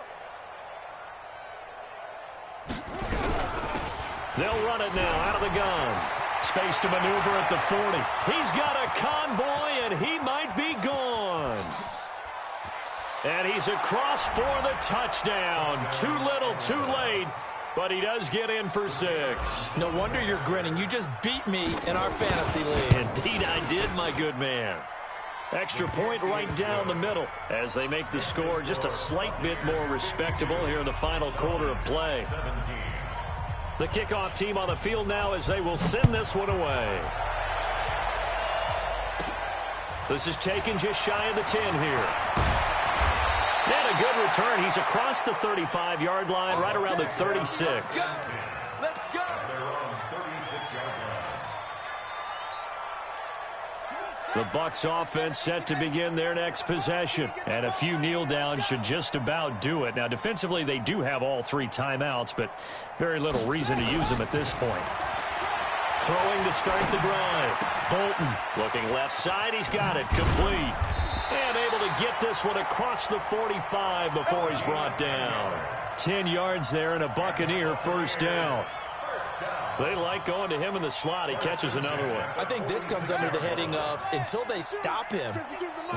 They'll run it now out of the gun. Space to maneuver at the 40. He's got a convoy, and he might be gone. And he's across for the touchdown. Too little, too late, but he does get in for 6. No wonder you're grinning. You just beat me in our fantasy league. Indeed I did, my good man. Extra point right down the middle as they make the score just a slight bit more respectable here in the final quarter of play. The kickoff team on the field now as they will send this one away. This is taken just shy of the 10 here. And a good return. He's across the 35-yard line, right around the 36. Let's go. The Bucs offense set to begin their next possession. And a few kneel downs should just about do it. Now, defensively, they do have all 3 timeouts, but very little reason to use them at this point. Throwing to start the drive. Bolton looking left side. He's got it. Complete. And able to get this one across the 45 before he's brought down. 10 yards there and a Buccaneer first down. They like going to him in the slot. He catches another one. I think this comes under the heading of, until they stop him,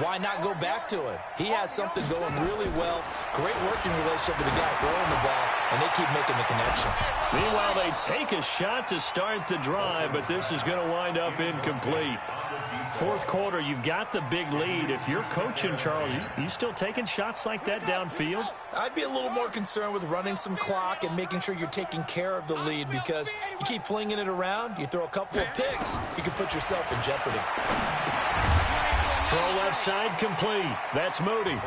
why not go back to him? He has something going really well. Great working relationship with the guy throwing the ball, and they keep making the connection. Meanwhile, they take a shot to start the drive, but this is going to wind up incomplete. Fourth quarter, you've got the big lead. If you're coaching, Charles, you still taking shots like that downfield? I'd be a little more concerned with running some clock and making sure you're taking care of the lead, because you keep flinging it around, you throw a couple of picks, you can put yourself in jeopardy. Throw left side complete. That's Moody.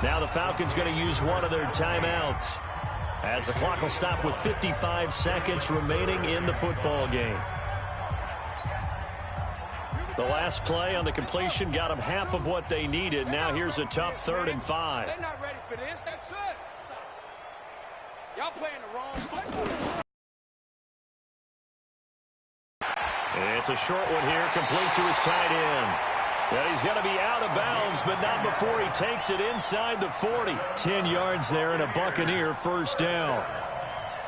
Now the Falcons going to use one of their timeouts, as the clock will stop with 55 seconds remaining in the football game. The last play on the completion got them half of what they needed. Now here's a tough 3rd and 5. They're not ready for this. That's it. Y'all playing the wrong football. It's a short one here, complete to his tight end. Well, he's going to be out of bounds, but not before he takes it inside the 40. 10 yards there and a Buccaneer first down.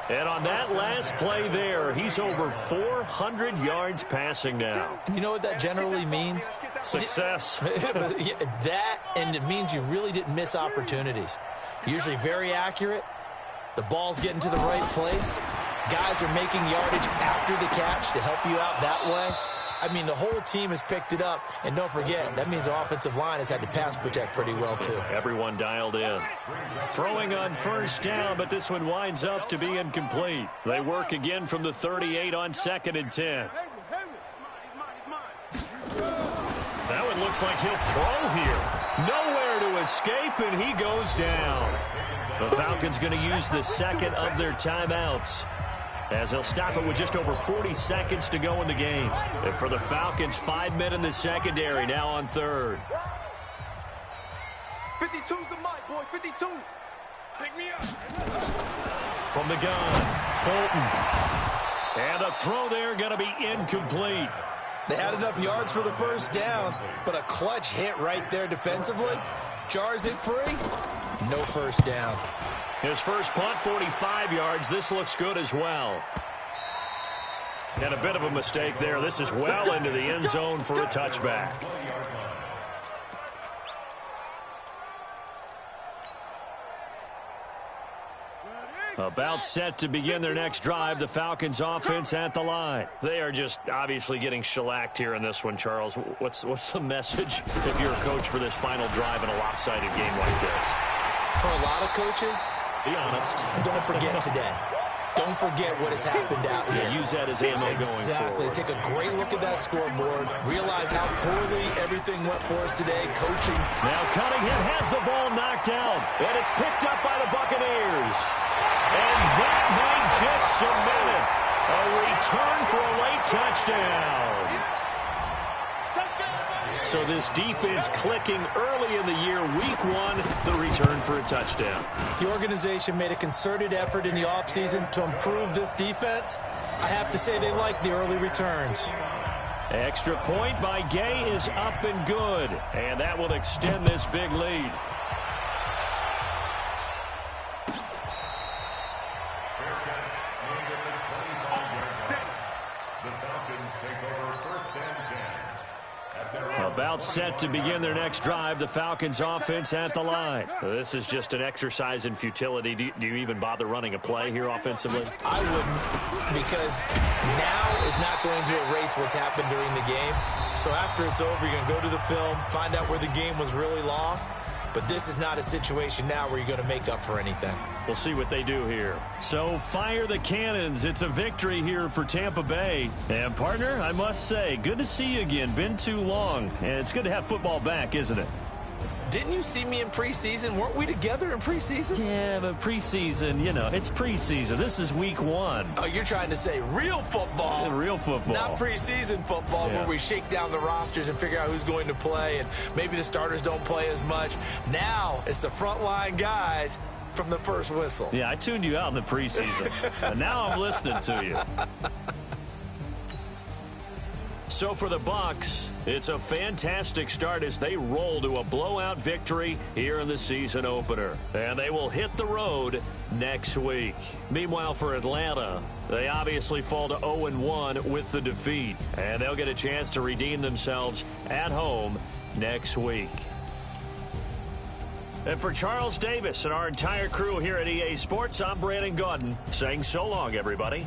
And on that last play there, he's over 400 yards passing now. You know what that generally means? Success. That, and it means you really didn't miss opportunities. Usually very accurate. The ball's getting to the right place. Guys are making yardage after the catch to help you out that way. I mean, the whole team has picked it up. And don't forget, that means the offensive line has had to pass protect pretty well, too. Everyone dialed in. Throwing on first down, but this one winds up to be incomplete. They work again from the 38 on 2nd and 10. That one looks like he'll throw here. Nowhere to escape, and he goes down. The Falcons going to use the second of their timeouts, as they'll stop it with just over 40 seconds to go in the game. And for the Falcons, 5 men in the secondary now on 3rd. 52's the mic, boy. 52. Pick me up. From the gun, Bolton. And the throw there going to be incomplete. They had enough yards for the first down, but a clutch hit right there defensively. Jars it free. No first down. His first punt, 45 yards. This looks good as well. And a bit of a mistake there. This is well into the end zone for a touchback. About set to begin their next drive, the Falcons offense at the line. They are just obviously getting shellacked here in this one, Charles. What's the message if you're a coach for this final drive in a lopsided game like this? For a lot of coaches, be honest. Don't forget today. Don't forget what has happened out here. Use that as ammo going forward. Exactly. Take a great look at that scoreboard. Realize how poorly everything went for us today. Coaching. Now Cunningham has the ball knocked out, and it's picked up by the Buccaneers. And that might just cement it. A return for a late touchdown. So this defense clicking early in the year, week 1, the return for a touchdown. The organization made a concerted effort in the offseason to improve this defense. I have to say they like the early returns. Extra point by Gay is up and good, and that will extend this big lead. About set to begin their next drive, the Falcons offense at the line. This is just an exercise in futility. Do you even bother running a play here offensively? I wouldn't, because now is not going to erase what's happened during the game. So after it's over, you're going to go to the film, find out where the game was really lost. But this is not a situation now where you're going to make up for anything. We'll see what they do here. So fire the cannons. It's a victory here for Tampa Bay. And partner, I must say, good to see you again. Been too long. And it's good to have football back, isn't it? Didn't you see me in preseason? Weren't we together in preseason? Yeah, but preseason, you know, it's preseason. This is week 1. Oh, you're trying to say real football. Real football. Not preseason football, where we shake down the rosters and figure out who's going to play, and maybe the starters don't play as much. Now it's the frontline guys from the first whistle. Yeah, I tuned you out in the preseason. And now I'm listening to you. So for the Bucs, it's a fantastic start as they roll to a blowout victory here in the season opener. And they will hit the road next week. Meanwhile, for Atlanta, they obviously fall to 0-1 with the defeat, and they'll get a chance to redeem themselves at home next week. And for Charles Davis and our entire crew here at EA Sports, I'm Brandon Gaudin saying so long, everybody.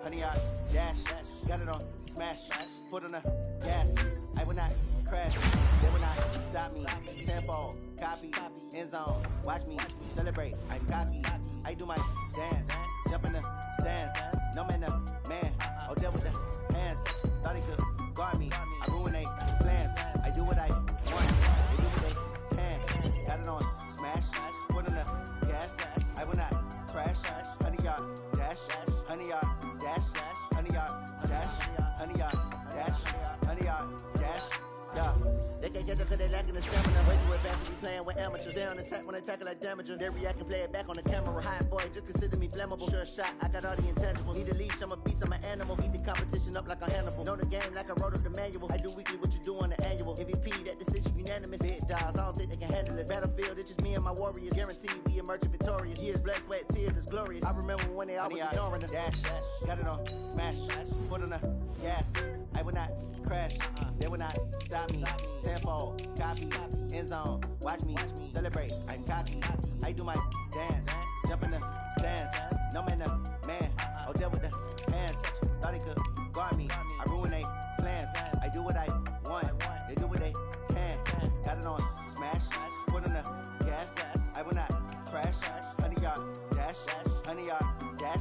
Honey, I dash, got it on smash, foot on the gas. I will not crash, they will not stop me. Tenfold, copy, end zone, watch me celebrate. I'm cocky, I do my dance, jump in the stands. No man, the man, oh, deal with the hands. Thought he could guard me, I ruin they plans. I do what I want, they do what they can. Got it on smash, foot on the gas. I will not crash, honey, y'all dash, honey, y'all dash, honey, y'all dash, honey, y'all dash, honey, y'all dash, yeah. They can't catch up cause they lacking the stamina. Way too advanced to be playing with amateurs. They on attack when they tackle like damager. They react and play it back on the camera. Hot boy, just consider me flammable. Sure shot, I got all the intangibles. Need a leash, I'm a beast, I'm an animal. Heat the competition up like a Hannibal. Know the game like I wrote up the manual. I do weekly what you do on the annual. MVP, that decision unanimous. Big dogs, I don't think they can handle it. Battlefield, it's just me and my warriors. Guaranteed we emerge victorious. Years, blood, sweat, tears, it's glorious. I remember when they always ignoring us. Dash, got it on smash, foot on the gas. I will not crash, they will not stop me. Tenfold, copy, end zone, watch me celebrate. I'm cocky, I do my dance, jump in the stands. No man, the man, oh, deal with the hands. Thought he could guard me, I ruin they plans. I do what I want, they do what they can. Got it on smash, foot on the gas. I will not crash, honey, y'all dash, honey, y'all dash,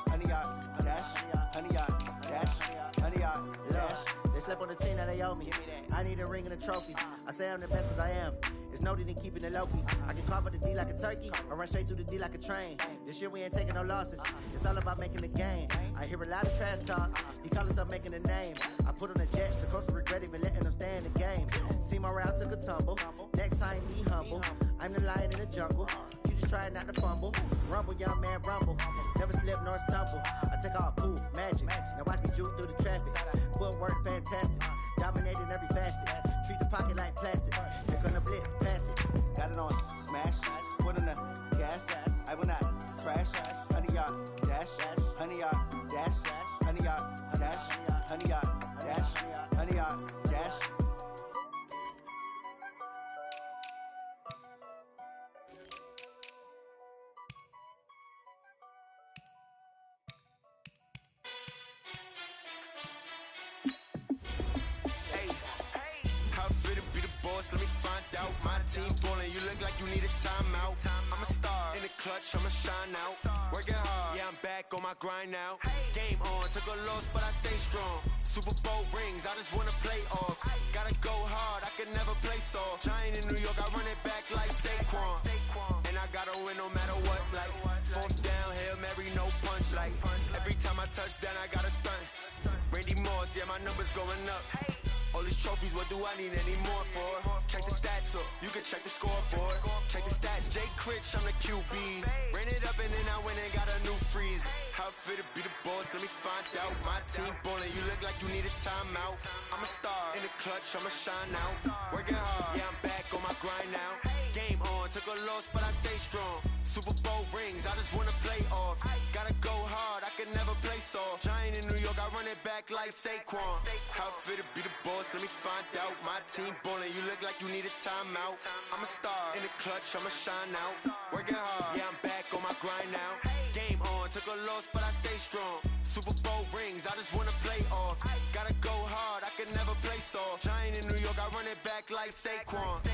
honey, y'all dash, honey, y'all dash, honey, y'all dash. They slept on the team that they owe me. I need a ring and a trophy. I say I'm the best cause I am. It's no need in keeping it low-key. I can carve up the D like a turkey or run straight through the D like a train. This year we ain't taking no losses. It's all about making the game. I hear a lot of trash talk. He call himself making a name. I put on the jets. The coach regret even letting them stay in the game. Team morale took a tumble. Next time be humble. I'm the lion in the jungle. You just try not to fumble. Rumble, young man, rumble. Never slip nor stumble. I take off, poof, magic. Now watch me juke through the traffic. Footwork fantastic. Dominating every facet. Treat the pocket like plastic. Here come the blitz, pass it. Got it on smash, foot on the gas. I will not crash. Honey, y'all dash, honey, y'all dash, honey, y'all dash, honey, y'all dash, honey, y'all dash. Let me find out. My team ballin', you look like you need a timeout. I'm a star in the clutch, I'ma shine out. Working hard, yeah, I'm back on my grind now. Game on, took a loss, but I stay strong. Super Bowl rings, I just wanna play off. Gotta go hard, I can never play soft. Giant in New York, I run it back like Saquon. And I gotta win no matter what, like fourth down, Hail Mary, no punch. Like every time I touch down, I gotta stunt. Randy Moss, yeah, my numbers going up. All these trophies, what do I need any more for? Check the stats up, you can check the scoreboard. Check the stats, Jay Critch, I'm the QB. Ran it up and then I went and got a new freeze. How it feel to be the boss, let me find out. My team ballin', you look like you need a timeout. I'm a star in the clutch, I'ma shine out. Working hard, yeah, I'm back on my grind now. Game on, took a loss, but I stay strong. Super Bowl rings, I just wanna play off. Gotta go hard, I can never play soft. Giant in New York, I run it back like Saquon. How it feel to be the boss, let me find out. My team ballin', you look like you need a timeout. I'm a star in the clutch, I'ma shine out. Working hard, yeah, I'm back on my grind now. Game on, took a loss, but I stay strong. Super Bowl rings, I just wanna play off. Gotta go hard, I can never play soft. Giant in New York, I run it back like Saquon.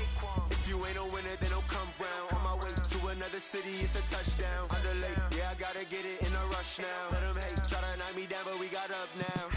If you ain't a winner, then don't come round. On my way to another city, it's a touchdown. Underlay, yeah, I gotta get it in a rush now. Let them hate, try to knock me down, but we got up now.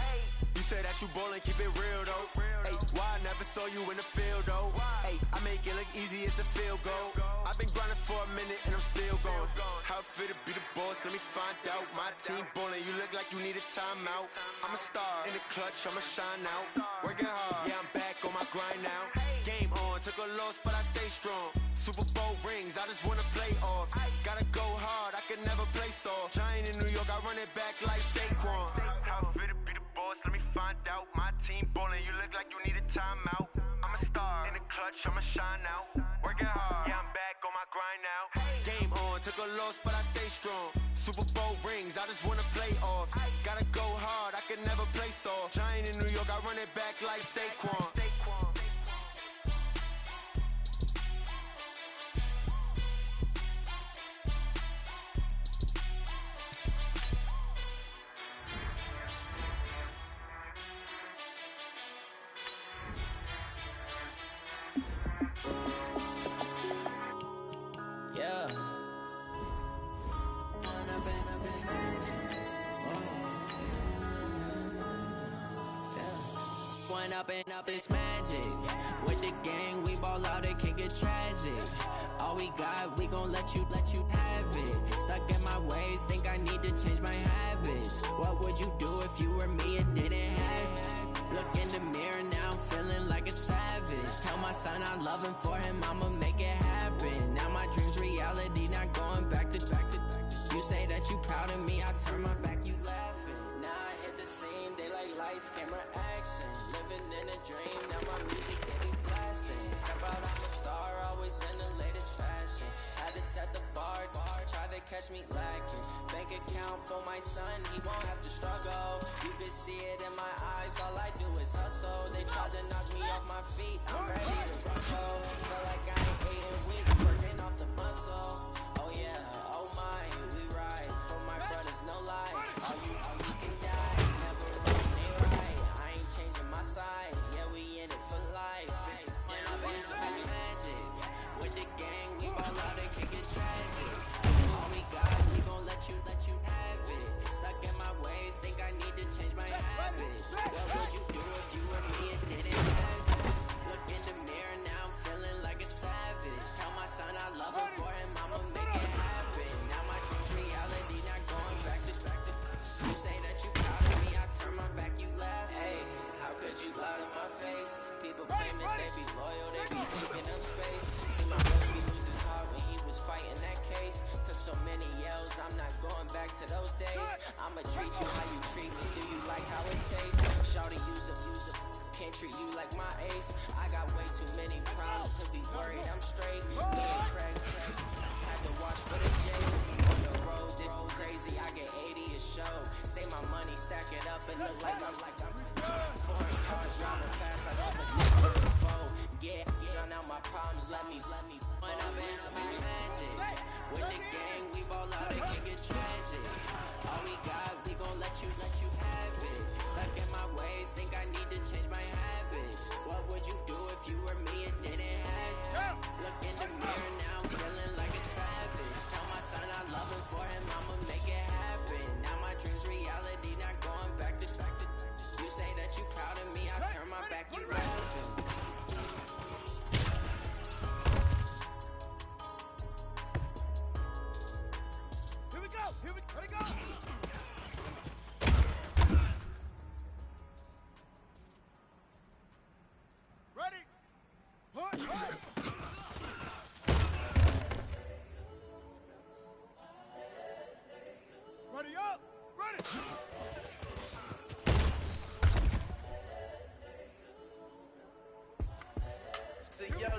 You say that you ballin', keep it real though. Hey, why I never saw you in the field though? Hey, I make it look easy, it's a field goal. I've been grinding for a minute and I'm still going. How it feel to be the boss? Let me find out. My team ballin', you look like you need a timeout. I'm a star in the clutch, I'ma shine out. Working hard, yeah, I'm back on my grind now. Game on, took a loss, but I stay strong. Super Bowl rings, I just wanna play off. Gotta go hard, I can never play soft. Giant in New York, I run it back like Saquon. How it feel to be the boss? Let me find out. My team ballin', you look like you need a timeout. I'm a star in the clutch, I'ma shine out. Working hard, yeah, I'm back on my grind now. Game on, took a loss, but I stay strong. Super Bowl rings, I just wanna play off. Gotta go hard, I can never play soft. Giant in New York, I run it back like Saquon. Yeah. Went up and up, it's magic. With the gang, we ball out, it can get tragic. All we got, we gon' let you have it. Stuck in my ways, think I need to change my habits. What would you do if you were me and didn't have it? Look in the mirror now, I'm feeling like a savage. Tell my son I love him, for him I'ma make it happen. Now my dream's reality, not going back to. You say that you proud of me, I turn my back, you laughing. Now I hit the scene, they like lights, camera, action. Living in a dream, now my music they be blasting. Step out, I'm a star, always in the latest fashion. Had to set the bar, try to catch me lacking. Bank account for my son, he won't have to struggle. You can see it in my eyes, all I do is hustle. They tried to knock me off my feet, I'm ready to rumble. Feel like I ain't 8 weeks, working off the muscle. Oh yeah, oh my, we ride for my brothers, no lie. All you can die, never running right. I ain't changing my side, yeah, we in it for life. When I'm in this magic, with the gang, we ball out and kick it tragic. All we got, we gon' let you have it. Stuck in my ways, think I need to change my habits. What would you do if you were me and didn't have it? Look in the mirror now, I'm feeling like a savage. Tell my son I love him, for him I'ma make it happen. Now my dream's reality, not going back to. You say that you proud of me, I turn my back, you laugh. Hey, how could you lie to my face? People claiming they be loyal, they be taking up space. See my brother lose his heart when he was fighting that case. Took so many yells, I'm not going back to those days. I'ma treat you how you treat me, do you like how it tastes? Shawty, use up, can't treat you like my ace. I got way too many problems to be worried, I'm straight. Craig, had to watch for the J's. On the road, did crazy, I get 80 a show. Say my money, stack it up and look like I'm foreign cars driving fast, I love a phone. Yeah, drown out my problems, let me when I'm in this magic. With the gang, we ball out, it can get tragic. All we got, we gon' let you have it. Stuck in my ways, think I need to change my habits. What would you do if you were me and didn't have it? Look in the mirror now, I'm feeling like a savage. Tell my son I love him, for him I'ma make it happen. Now my dream's reality, not going back to. You say that you proud of me, I turn my back, you laughing. Here we go, let it go! Ready? Push! Ready up! Ready! It's the young,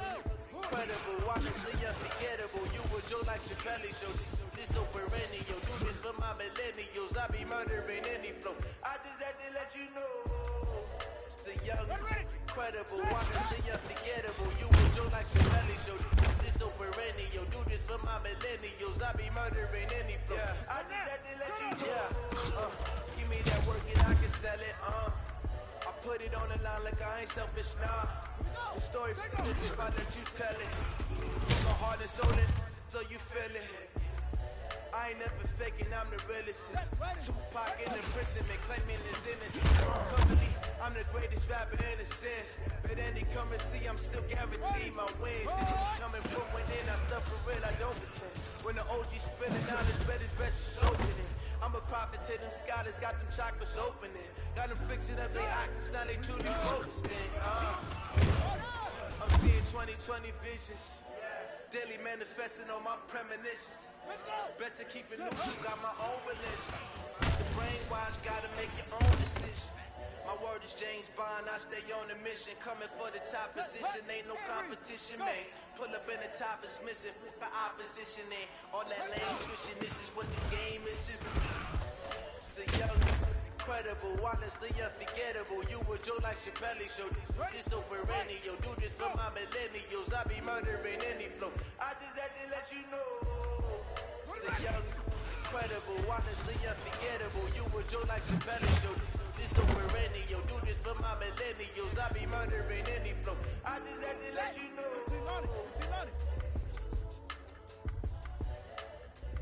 incredible, watch us the unforgettable. You were Joe like your belly show. This so perennial, do this for my millennials. I be murdering any flow. I just had to let you know. It's the young, incredible, watch us the unforgettable. You were Joe like your belly show. This so perennial, do this for my millennials. I be murdering any flow. I just had to let you know. Give me that work and I can sell it. I put it on the line like I ain't selfish, nah. The story if I let you tell it. From my heart and soul, so you feel it. I ain't never faking, I'm the realest. Tupac in imprisonment, claiming his innocence. Currently, I'm the greatest rapper in a sense. But any currency, I'm still guaranteed my wins. This is coming from within, I stuff for real, I don't pretend. When the OG spilling out, his bed is best is opening. I'm a prophet to them scholars, got them chakras opening. Got them fixing up their actions, now they truly focused in. I'm seeing 2020 visions. Daily manifesting on my premonitions. Best to keep it neutral, got my own religion. The brainwash, gotta make your own decision. My word is James Bond, I stay on a mission. Coming for the top position, ain't no competition, man. Pull up in the top, it's missing, the opposition ain't. All that lane switching, this is what the game is. It's the young, incredible, honestly unforgettable. You a Joe like your belly show. This so perennial, do this for my millennials. I be murdering any flow. I just had to let you know. It's the young, incredible, honestly unforgettable. You a Joe like your belly show. This so perennial, do this for my millennials. I be murdering any flow. I just had to let you know.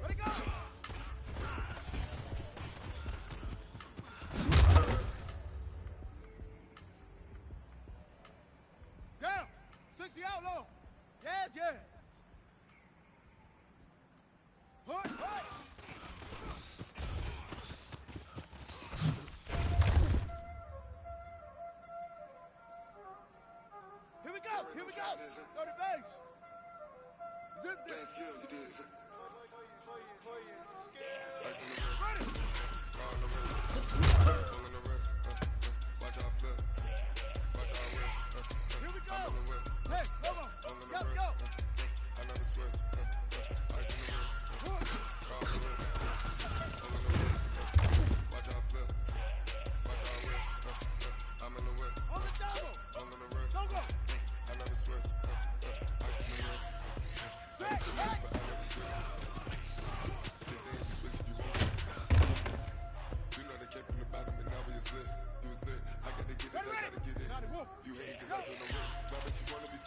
Let it go! Down! 60 outlaw! Yes, yes! Hood, hood! Here we go! Here we go! Throw the base! Zip this! Thanks, skills, you did. Ready! Watch out flip. Watch out whip. Here we go! I'm in the whip. Hey, hold on! Go, go! I never switch. Ice in the wrist. Call the wrist. Pull in the wrist. Watch out flip. Watch out whip. I'm in the whip. On the double! Pull in the wrist. Don't go! I never switch. Ice in the wrist. Hey, hey! But I never switch. They say you switch, you won't. You know they kept in the bottom and now we is lit. You was lit. I gotta get it, I gotta get it. Now they whoop. You hate cause I was on the wrist. Why but you wanna be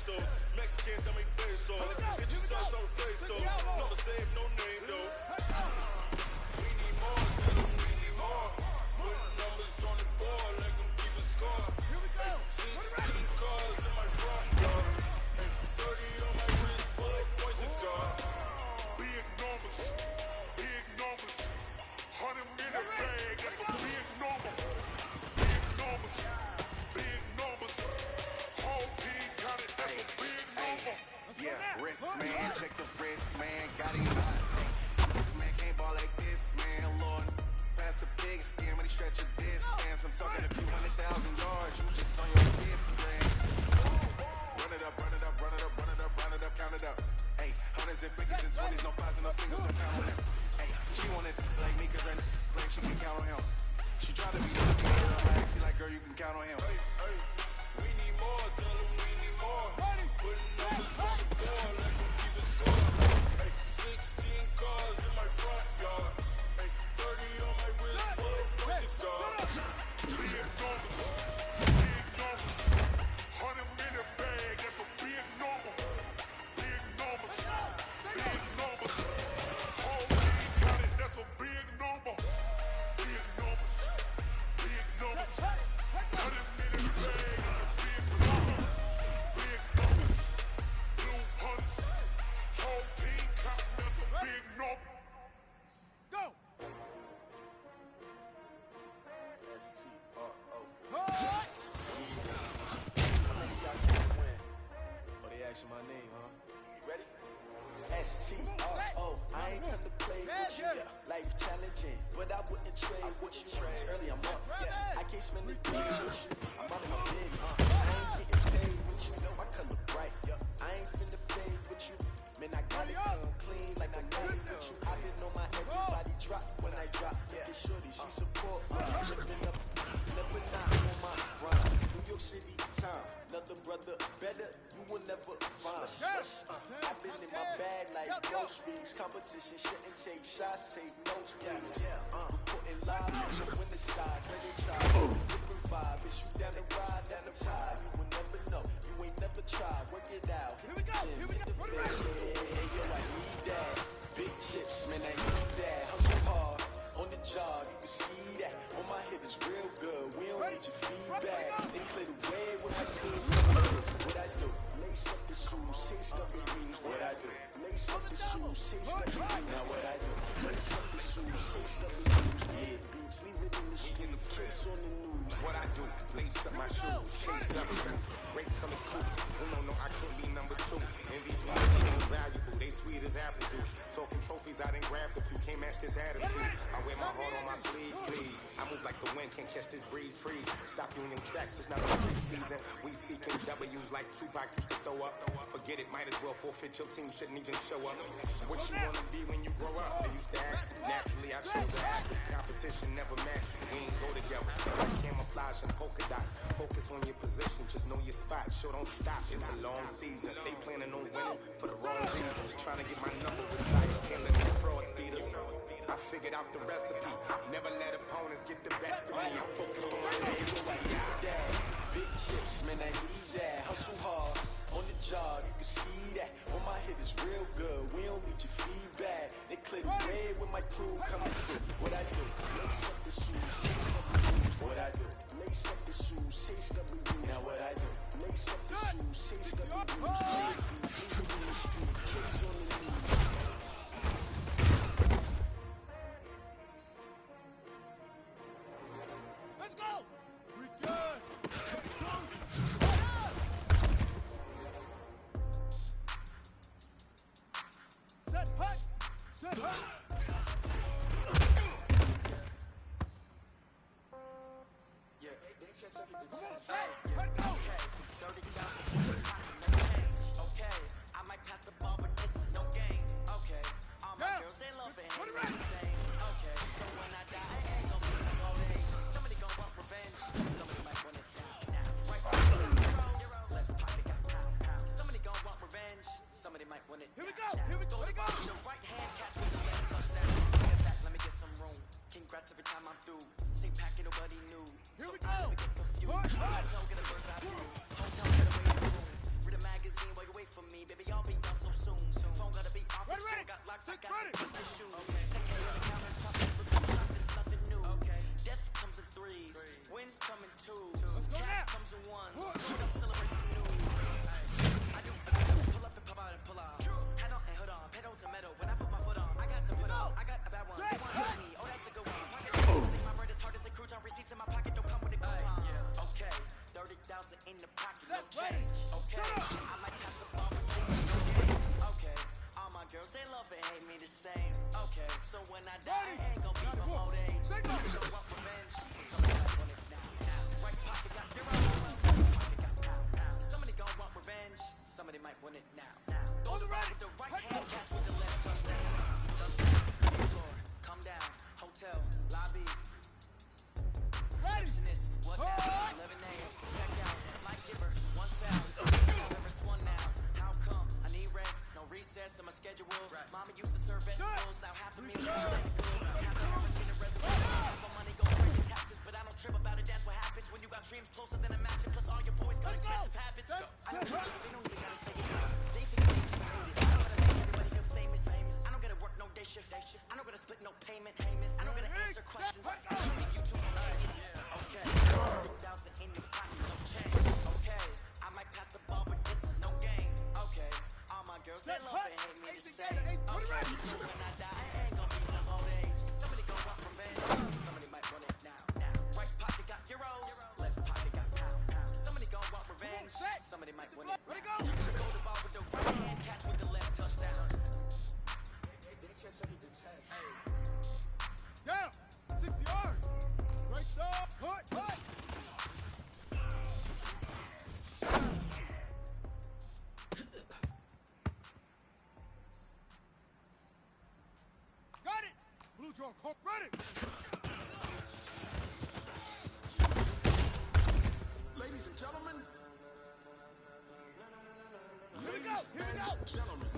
pesos. Mexican, dame pesos. Get your sauce on pesos. Number save, no name though. We need more, tell them we need more. Put numbers on the board, let them keep a score. Here we go. 16 cars in my front yard. 30 on my wrist, bullet point to God. Big numbers, big numbers. 100 minute bag, that's a big number. Big numbers, big numbers. Whole team got it, that's a big number. Yeah, wrist man, check the wrist man, got him hot. This man can't ball like this, man, Lord. Pass the big skin when he stretch a distance. I'm talking a few 100,000 yards, you just on your fifth grand. Run it up, run it up, run it up, run it up, run it up, count it up. Hey, hundreds and fifties and 20s, no fives and no singles, no count on them. Hey, she wanted like me cause her like she can count on him. She tried to be with me, girl, like she like, girl, you can count on him. Hey, hey, we need more, tell them we need more. Putting numbers on the board, let them keep a score. Hey, 16 cars in my front yard. Hey, 30 on my wrist, bullet point to God. Big numbers, big numbers. 100 minute bag, that's a big number. Big numbers, big numbers. Whole team got it, that's a big number. Big numbers, big numbers. 100 minute bag, that's a big number. Big numbers, blue hunts. Whole team got it, that's a big number. Go. S-T-R-O. Hard. Oh, they asking my name, huh? You ready? S-T-R-O. I ain't come to play with you. Life challenging, but I wouldn't trade with you. It's early, I'm up. I can't spend the day with you. I'm out of my business. I ain't getting paid with you. I color bright. I ain't finna fade with you. Man, I got it come clean like I made with you. I didn't know my everybody drop when I drop. Look at shorty, she support me. Living up, never not on my grind. New York City time, another brother better, you will never find. I've been in my bag like groceries. Competition shouldn't take shots, take notes, please. Reporting live on the winner side, credit try. Different vibe, is you down the ride, down the tide. You will never know, you ain't never tried. Work it out. Here we go. Here we go. Hey, yo, I need that. Big chips, man, I need that. Hustle hard on the job, you can see that. On my hit is real good. We don't need your feedback. They play the way with my team. What I do? Lace up the shoes, taste up the greens. What I do? Lace up the shoes, taste up the greens. Now what I do? Lace up the shoes, taste up the greens. Yeah, beats, leave it in the street. Case on the news. What I do? Lace up my shoes, chase up the greens. Great color coops. No, I can't be number two. MVP, valuable. They sweet as apple juice. Talking trophies, I didn't grab the few. Can't match this attitude. I wear my heart on my sleeve, please. I move like the wind, can't catch this breeze, freeze. Stop Union tracks, it's not a preseason. We seeking W's like Tupac used to throw up. Forget it, might as well forfeit. Your team shouldn't even show up. What you wanna be when you grow up? They used to ask. Naturally, I chose to act. Competition never matched. We ain't go together. Like camouflage and polka dots. Focus on your position, just know your spot. Show don't stop. It's a long season. They planning on winning for the wrong reasons. Trying to get my number retired. Can't let these frauds beat us. I figured out the recipe. Never let opponents get the best of me. I'm focused on my legacy. Big chips, man, I need that. Hustle hard on the job, you can see that. On my hit is real good. We don't need your feedback. They clear the way with my crew coming through. What I do? Lace up the shoes, taste up the blues. What I do? Lace up the shoes, taste up the blues. Now what I do? Lace up the shoes, taste up the blues. Yeah, beats, leave it in the street. Case on the news. Let's go. We good. Set hut. Set hut. Yeah. Come on, set. Let go. Okay, I might pass the ball, but this is no game. Okay, all my girls, they love it. Put it right. Okay, so when I die, I ain't gonna be like all day. Somebody gon' want revenge. Somebody might want it now. Right, let's pop it, got pound, pound. Somebody gon' want revenge. Somebody might want it. Here we go. Here we go. Let go. The right hand catch with the left touchdown. Get back, let me get some room. Congrats every time I'm through. Same packet, nobody knew. Here we So go. I get confused. Push, push. I don't get a bird's eye view. Hometown, get away from the room. Read a magazine. rocks, I got some twisted shoes. Take it to the countertop, it's nothing new. Death comes in threes, wins come in twos, cash comes in ones. Hold up, celebrate some news. I do pull up and pop out and pull out. Head on and hood on, pedal to metal. When I put my foot on, I got to put on. I got a bad one. They want to hurt me. Oh, that's a good one. Pocket think my bread is hard as a crouton. Receipts in my pocket don't come with a coupon. Okay, 30,000 in the pocket, no change. Okay, I might pass the ball, but this is no game. Okay, all my girls they love and hate me the same. Okay, so when I die, I ain't gon' be from old age. Somebody don't want revenge. Somebody gon' want it now. Right pocket got your own. Left pocket got pound. Somebody gon' want revenge. Somebody might want it now. Throw the ball with the right hand, catch with the left touchdown. Floor, come down, hotel, lobby. Receptionist, what now? 11 a.m. Check out, my giver, 1 foul. Service 1 now. How come? I need rest, no recess in my schedule. Mama used to serve vegetables, now half the meal is like goods. Half the hours in the reservoir. My money goes straight to taxes, but I don't trip about it. That's what happens when you got dreams closer than a match. Plus all your boys got expensive habits. So I don't know, they don't even gotta say it. They think they just made it. I don't gotta make everybody feel famous. I don't gotta work no day shift. I don't gotta split no payment. I don't gotta answer questions. I don't need you to okay. 30,000 in the pocket, no change. Okay, I might pass the ball, but this is no game. Okay, all my girls they love and hate me the same. Okay, so when I die, I ain't gon' be from old age. Somebody gon' want revenge. Somebody might want it now. Right pocket got euros, left pocket got pound. Somebody gon' want revenge. Somebody might want it. Let it go. Throw the ball with the right hand, catch with the left touchdown. Yeah, 60 yards. Great stop. Put. Got it. Blue draw, ready. Ladies and gentlemen. Here we go. Gentlemen.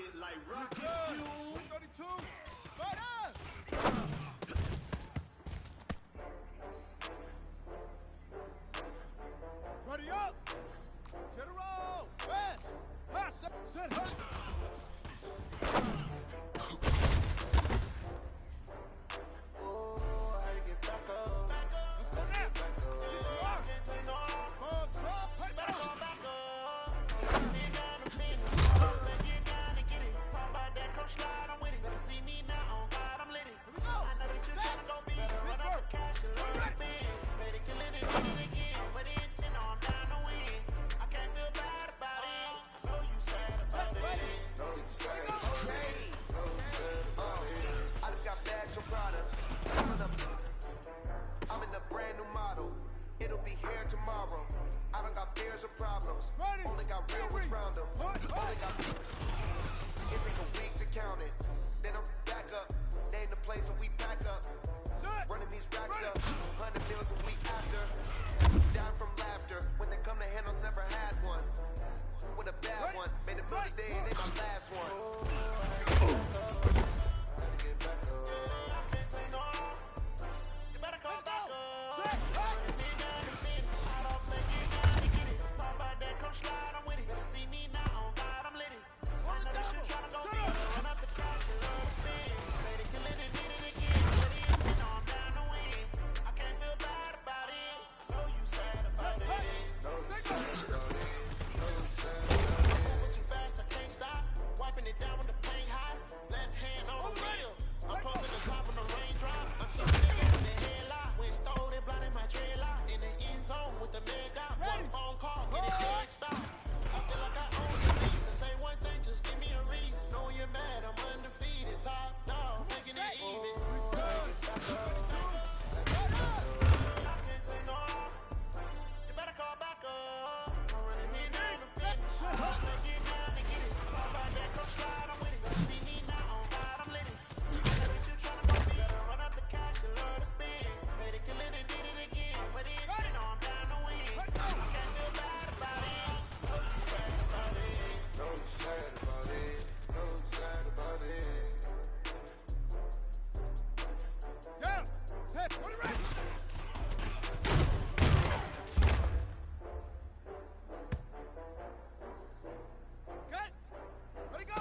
rocket like rocket fuel. 32. Fighter! Ready up! General! West! Pass! Set! Hunt! Oh, I get back up. Let's go now! I can't take no off. Better call back up. You gotta finish. You gotta get it. Talk about that, come slide, I'm with it. Better see me now, oh God, I'm lit it. I know that you're tryna go big. Better run up the cash and love to spend. Better kill it and get it again. With the intent, I'm down to win. I can't feel bad about it. I know you sad about it. Know you sad about it. Know you sad about it. I just got bags from Prada. I'm in a brand new model. It'll be here tomorrow. I don't got fears or problems. Only got real ones round them. Only got. It take a week to count it. Then I'm back up. Name the place and we pack up. Running these racks up. 100 bills a week after. Down from laughter. When they come to handles, never had one. With a bad one. Made a million day and they my last one. I had to get back up. I can't take no off. You better call back up. Come slide, I'm with it. Better see me now, oh God, I'm lit it. I know that you're tryna go big. Run up the cash and love to spend. Better kill it and did it again. With the intent, I'm down to win. I can't feel bad about it. I know you sad about it. Know you sad about it. Know you sad about it. Moving too fast, I can't stop. Wiping it down when the paint hot. Left hand on the wheel. I'm closing the top when the raindrop. I'm keeping it in the headlock. When throw it blind in my dreadlock. In the end zone with the mid dot. One phone call, get it dead stop. I feel like I own the season. Say one thing, just give me a reason. Know you're mad, I'm undefeated. Top dog, making it even. I can't take no off. You better call back up. I'm running in on the finish. Make it down to get it. Talk about that, come slide, I'm with it. Better see me now, oh God, I'm lit it. I know that you're tryna go big. Better run up the cash, you love to spend. Better kill it and did it again. With the intent, I'm down to win. I can't feel bad about it. Know you sad about it. Know you sad about it. Know you sad about it. Down! Hey, put it right! Okay! Ready, go!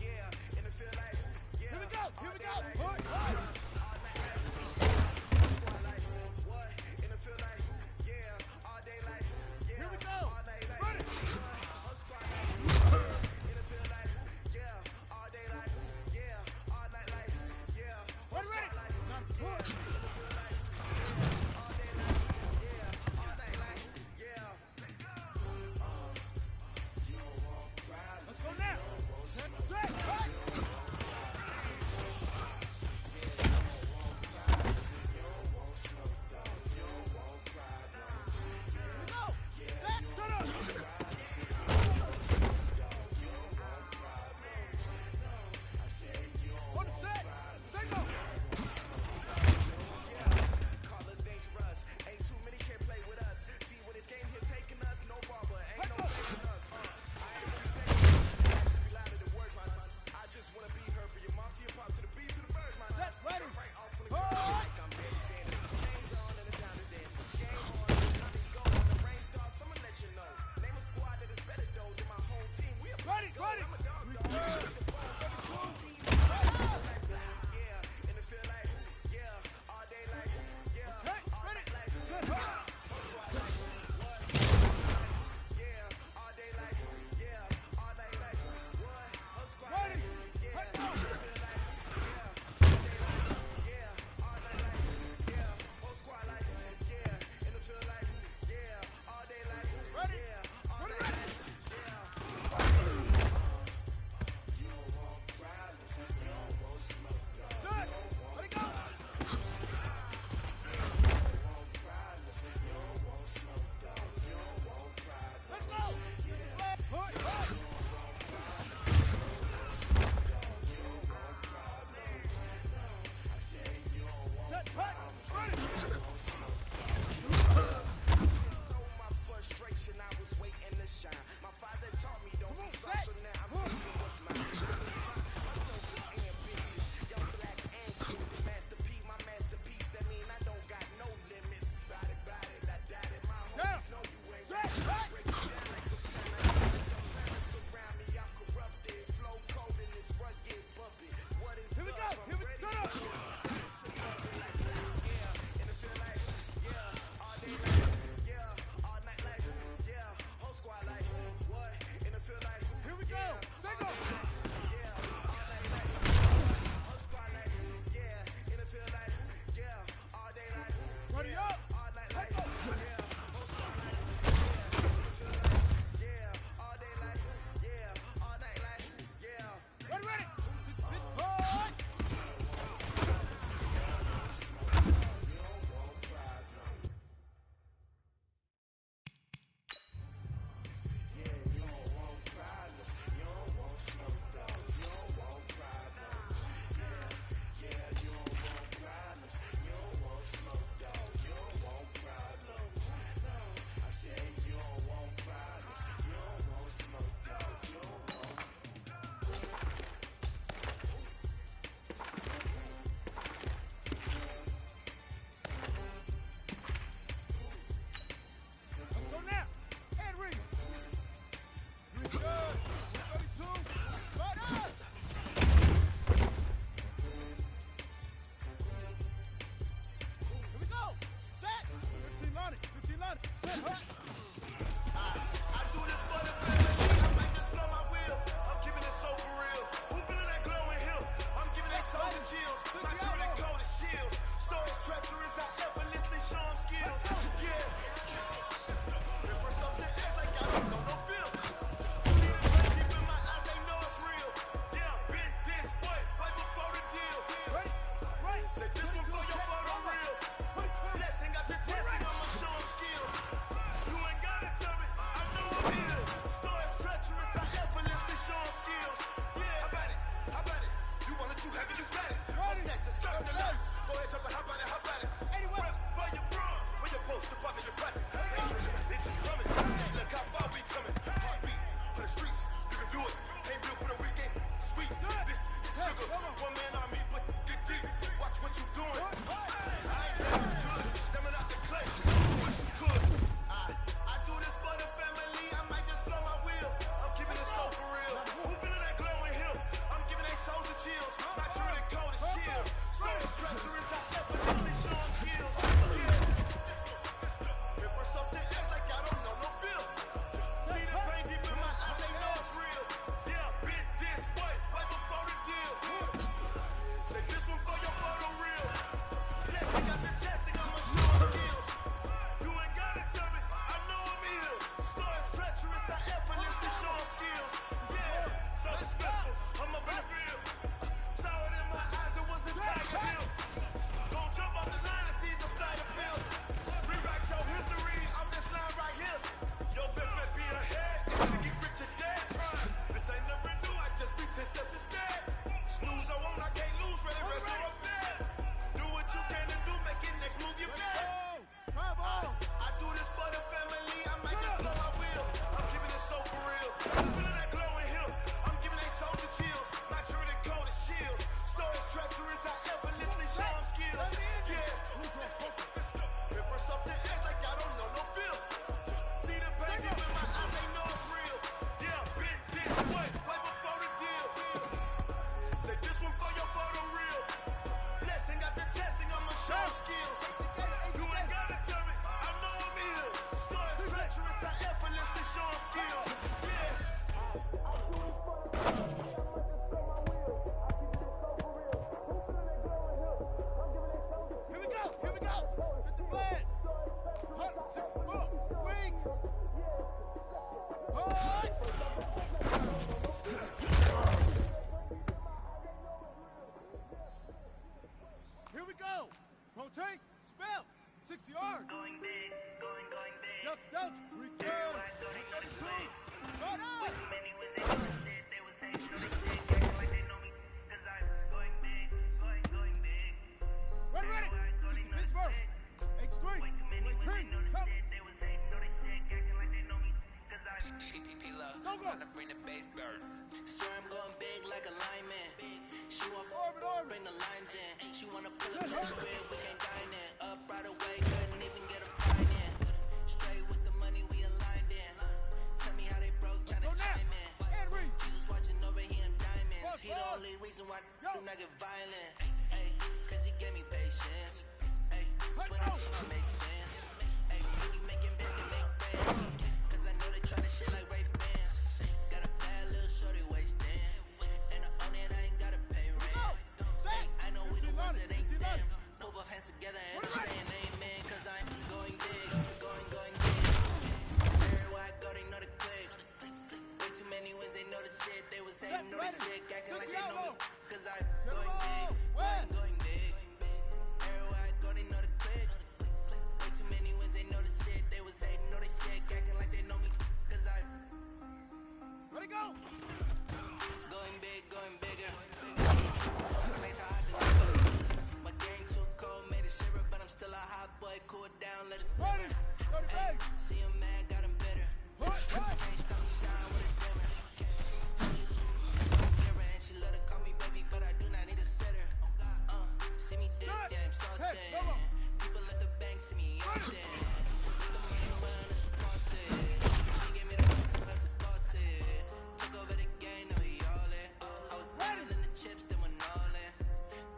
Yeah, in the field like, yeah. Here we go! I do this for the family. I might just blow my wheel. I'm keeping it so for real. Who feeling that glowing hill? I'm giving that soul the chills. My true and cold is chill. Stories treacherous. I effortlessly show them skills. Yeah. First off the edge like I don't know no bill. See the pain deep in my eyes, they know it's real. Yeah, been this way before the deal. Right. Say this one for your photo real. Blessing after testing, I'ma show them skills. You ain't gotta tell me, I know I'm ill. Stories treacherous, I effortlessly show them skills. Yeah, how about it? You want it, you have it, you got it. I'll snatch the skirt the line. Go ahead, jump it, how about it? Anyway, for your bro, where your post up in your projects. Did you coming? Look how far we coming. Heartbeat on the streets, you can do it. Ain't built for the weekend. Sweet, this sugar. One man on me, but get deep. Watch what you doing. I ain't damaged goods, coming out the clay. Wish you could. I do this for the family. I might just blow my wheel. I'm keeping it so for real. Who feeling that glowing hill? I'm giving they souls the chills. My true and cold is chill. Stories treacherous, I effortlessly show them skills. Yeah. First off the edge like I don't know no bill. See the pain deep in my eyes, they know it's real. Yeah, been this way before the deal. Say this one for your photo real. Blessing after testing, I'ma show them skills. You ain't gotta tell me, I know I'm ill. Stories treacherous, I effortlessly show them skills. Yeah, so special, I'm up in the field. Saw it in my eyes, it was the tiger hill. Don't jump off the line and see the flight of field. Rewrite your history, I'm this line right here. Your best bet be ahead, it's to get rich or dead trying. This ain't never new, I just be 10 steps instead. Snooze I won't, I can't lose, ready, rest or up bed. Do what you can and do, make it next move your best. I do this for the family, I might just blow my wheel. I'm keeping it so for real. Who feeling that glowing hill? I'm giving they soul the chills. My true and cold is chill. Stories treacherous, I effortlessly show them skills. Yeah. First off the edge like I don't know no bill. See the pain deep in my eyes, they know it's real. Yeah, been this way before the deal. Say this one for your photo real. Blessing after testing, I'ma show them skills. You ain't gotta tell me, I know I'm ill. Stories treacherous, I effortlessly show them skills. Yeah. Here we go. Get the plan. 164, wing. Hold. Here we go. Rotate, spell, 60 yards. Going big. Delta, return. Start out. Ready. Pittsburgh. H3. Time to bring the base bird. Swear I'm going big like a lineman. She want bring the lines in. She wanna pull up to the crib, we can't dine in. Up right away, couldn't even get a fine in. Straight with the money we aligned in. Tell me how they broke, tryna chime in. Jesus watching over here in diamonds. He the only reason why do not get violent. Ay, cause he gave me patience. Ay, swear that shit make sense. Ay, when you making bets, they make friends. Cause I know they tryna shit like Ray Bans. Got a bad little shorty wasting. And I own it, I ain't gotta pay rent. Ay, I know we the ones that ain't them. No both hands together and I'm saying amen. Cause I'm going big, going big. Everywhere I go, they know the click. Way too many wins, they know the shit. They was hating, know the sick, acting like they know me. Cause I'm going big, going big. Everywhere I go, they know the click. Way too many wins, they know the shit. They was hating, know they sick, acting like they know me. Cause I'm Ready, go. going big, going bigger. Space hard to live. My game too cold, made it shiver, but I'm still a hot boy. Cool down, let it simmer. Ay, see him mad, got him bitter. Can't stop the shine with a dimmer. I hear her and she love to call me baby, but I do not need a sitter. See me dip, damn saucy. People at the bank see me often. The money around is for bosses. She gave me the left the bosses. Took over the game, now we all in. I was down in the chips, then went all in.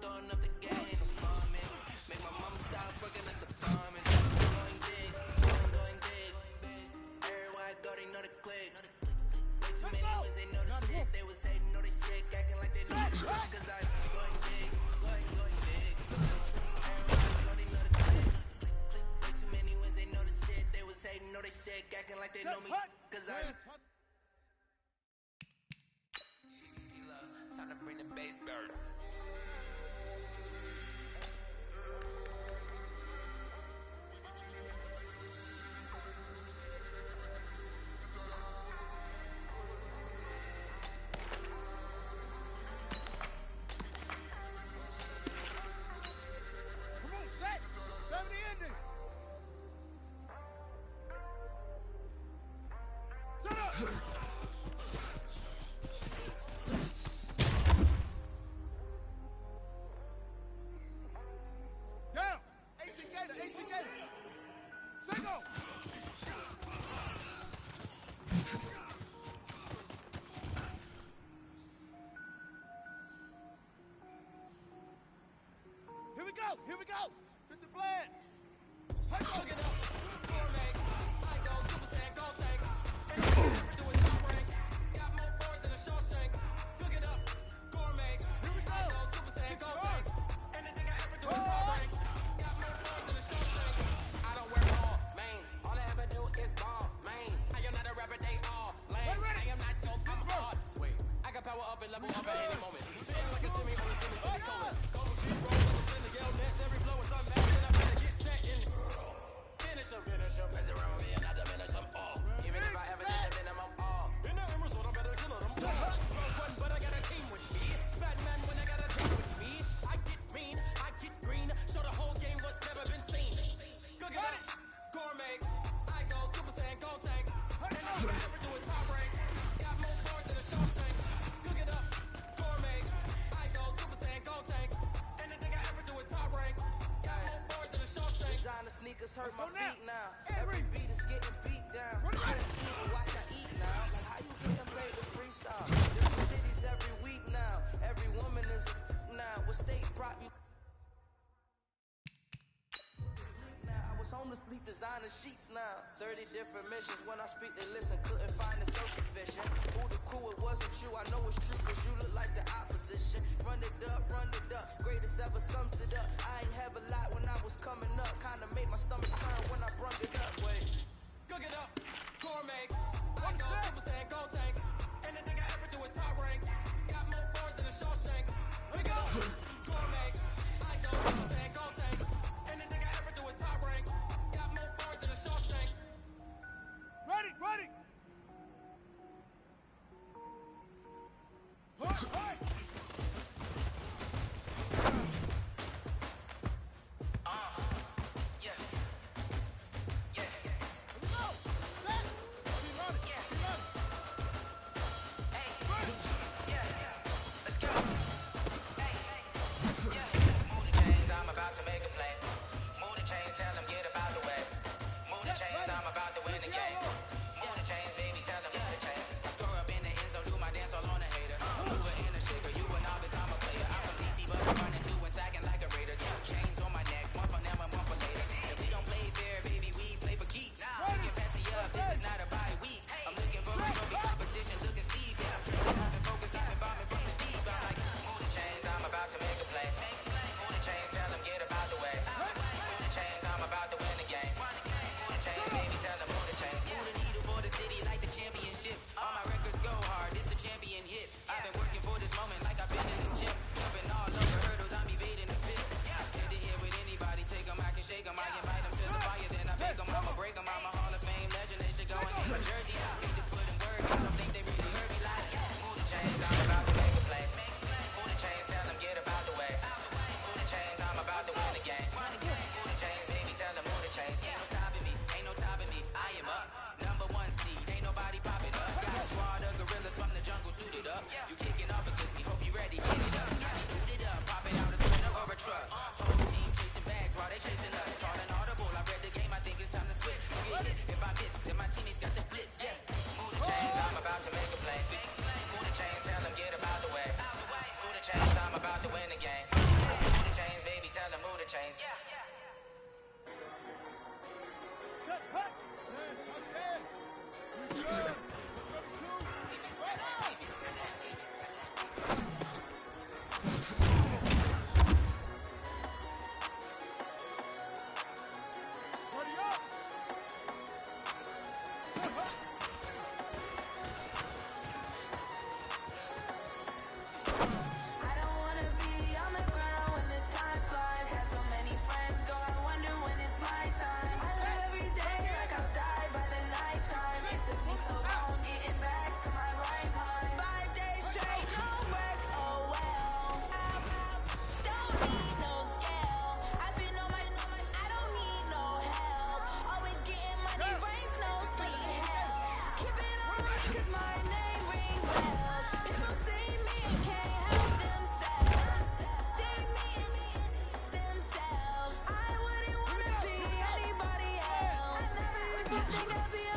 Throwing up the game, ain't no farming. Make my mama stop working at the promise. Going big, going big. deck acting like they know me. Cause I. Time to bring the bass back. Come on, set. 70 ending. Set up. Down. 18 gator, 18 gator. Single. Here we go, here we go. Get the plan. Look it up. Gourmet. I go Super Saiyan Gold Tank. And the thing I ever do is top rank. Got more boards than a Shawshank. Cook it up. Gourmet. Here we go. I go Super Saiyan Gold Tank. And the thing I ever do is top rank. Got more boards than a Shawshank. I don't wear all mains. All I ever do is ball, man. I am not a rapper, they all lame. I am not dope, I'm hard. Wait, I can power up and level up at any moment. Spitting like a semi on the semicolon. Golden Street rolls, I'm sending yell nets. Every flow is unmatched, and I'm gonna get set in. Finish them. Mess around with me and I diminish them all. Even if I ever did the minimum all. In the emerald, I better kill them all. Rogue one, but I got a team with me. Batman when I got a team with me. I get mean, I get green. Show the whole game what's never been seen. Cook it up, gourmet. I go Super Saiyan Gold Tank. And all I ever do is top rank. Got more boards than a Shawshank. Cook it up, gourmet. I go Super Saiyan Gold Tank. And the thing I ever do is top rank. Got more boards than a Shawshank. Designer sneakers hurt my feet now. Every beat is getting beat down. People watch I eat now. Like how you getting paid to freestyle? Different cities every week now. Every woman is a now. What state brought me? Now I was home to sleep, designer sheets now. 30 different missions. When I speak, they listen. Couldn't find it so sufficient. Who the crew? It wasn't you. I know it's true, cause you look like the opposition. Run it up, run it up. Greatest ever sums it up. I ain't have a lot when I was coming up. Kinda made my stomach turn when I brung it up. Wait. Cook it up, gourmet. I go Super Saiyan Gold Tank. And the thing I ever do is top rank. Got more boards than a Shawshank. Pick it up, gourmet. I go Super Saiyan Gold Tank. And the thing I ever do is top rank. Got more boards than a Shawshank. Ready, ready. Hey. Yeah. Here we go. Set. Be running. Yeah. Be running. Hey. Ready. Yeah. Let's go. Hey. Yeah. Move the chains, I'm about to make a play. Move the chains, tell them get about the way. Move the chains, I'm about to win the game. Move the chains, baby, tell them move the chains. I score up in the end zone, do my dance all on a hater. Move it in a shaker, you a novice, I'm a player. I'm from DC, but I'm running through and sacking like a raider. 2 chains on my neck, one for them and one for later. If we don't play fair, baby, we play for keeps. You can pass me up, this is not a bye week. I'm looking for a trophy competition, looking Steve. Yeah, I'm training, I've been focused, I've been bombing from the deep. I'm like, move the chains, I'm about to make a play. Move the chains, tell them get about the way. Move the chains, I'm about to win the game. Move the chains, baby, tell them move the chains. Move the needle for the city like the championships. All my records go hard, this a champion hit. I've been working for this moment like I've been in the gym. Jumping all over hurdles, I'm evading the pit. Head to head with anybody, take them, I can shake them. I invite them to the fire, then I bake them. I'ma break them, I'm a Hall of Fame legend. They should go and get my jersey. Hate to put in words, I don't think they really heard me like. Move the chains, I'm about to make a play. Move the chains, tell them get about the way. Move the chains, I'm about to win the game. Move the chains, baby, tell them move the chains. Ain't no stopping me, ain't no topping me. I am up, number 1 seed, ain't nobody popping up. Got a squad of gorillas from the jungle suited up. You kicking off against me, hope you ready, get it up. Got me booted up, popping out a sprinter or a truck. Whole team chasing bags while they chasing us. Calling audible, I read the game, I think it's time to switch. You get hit, if I miss, then my teammates got the blitz. ain't gotta be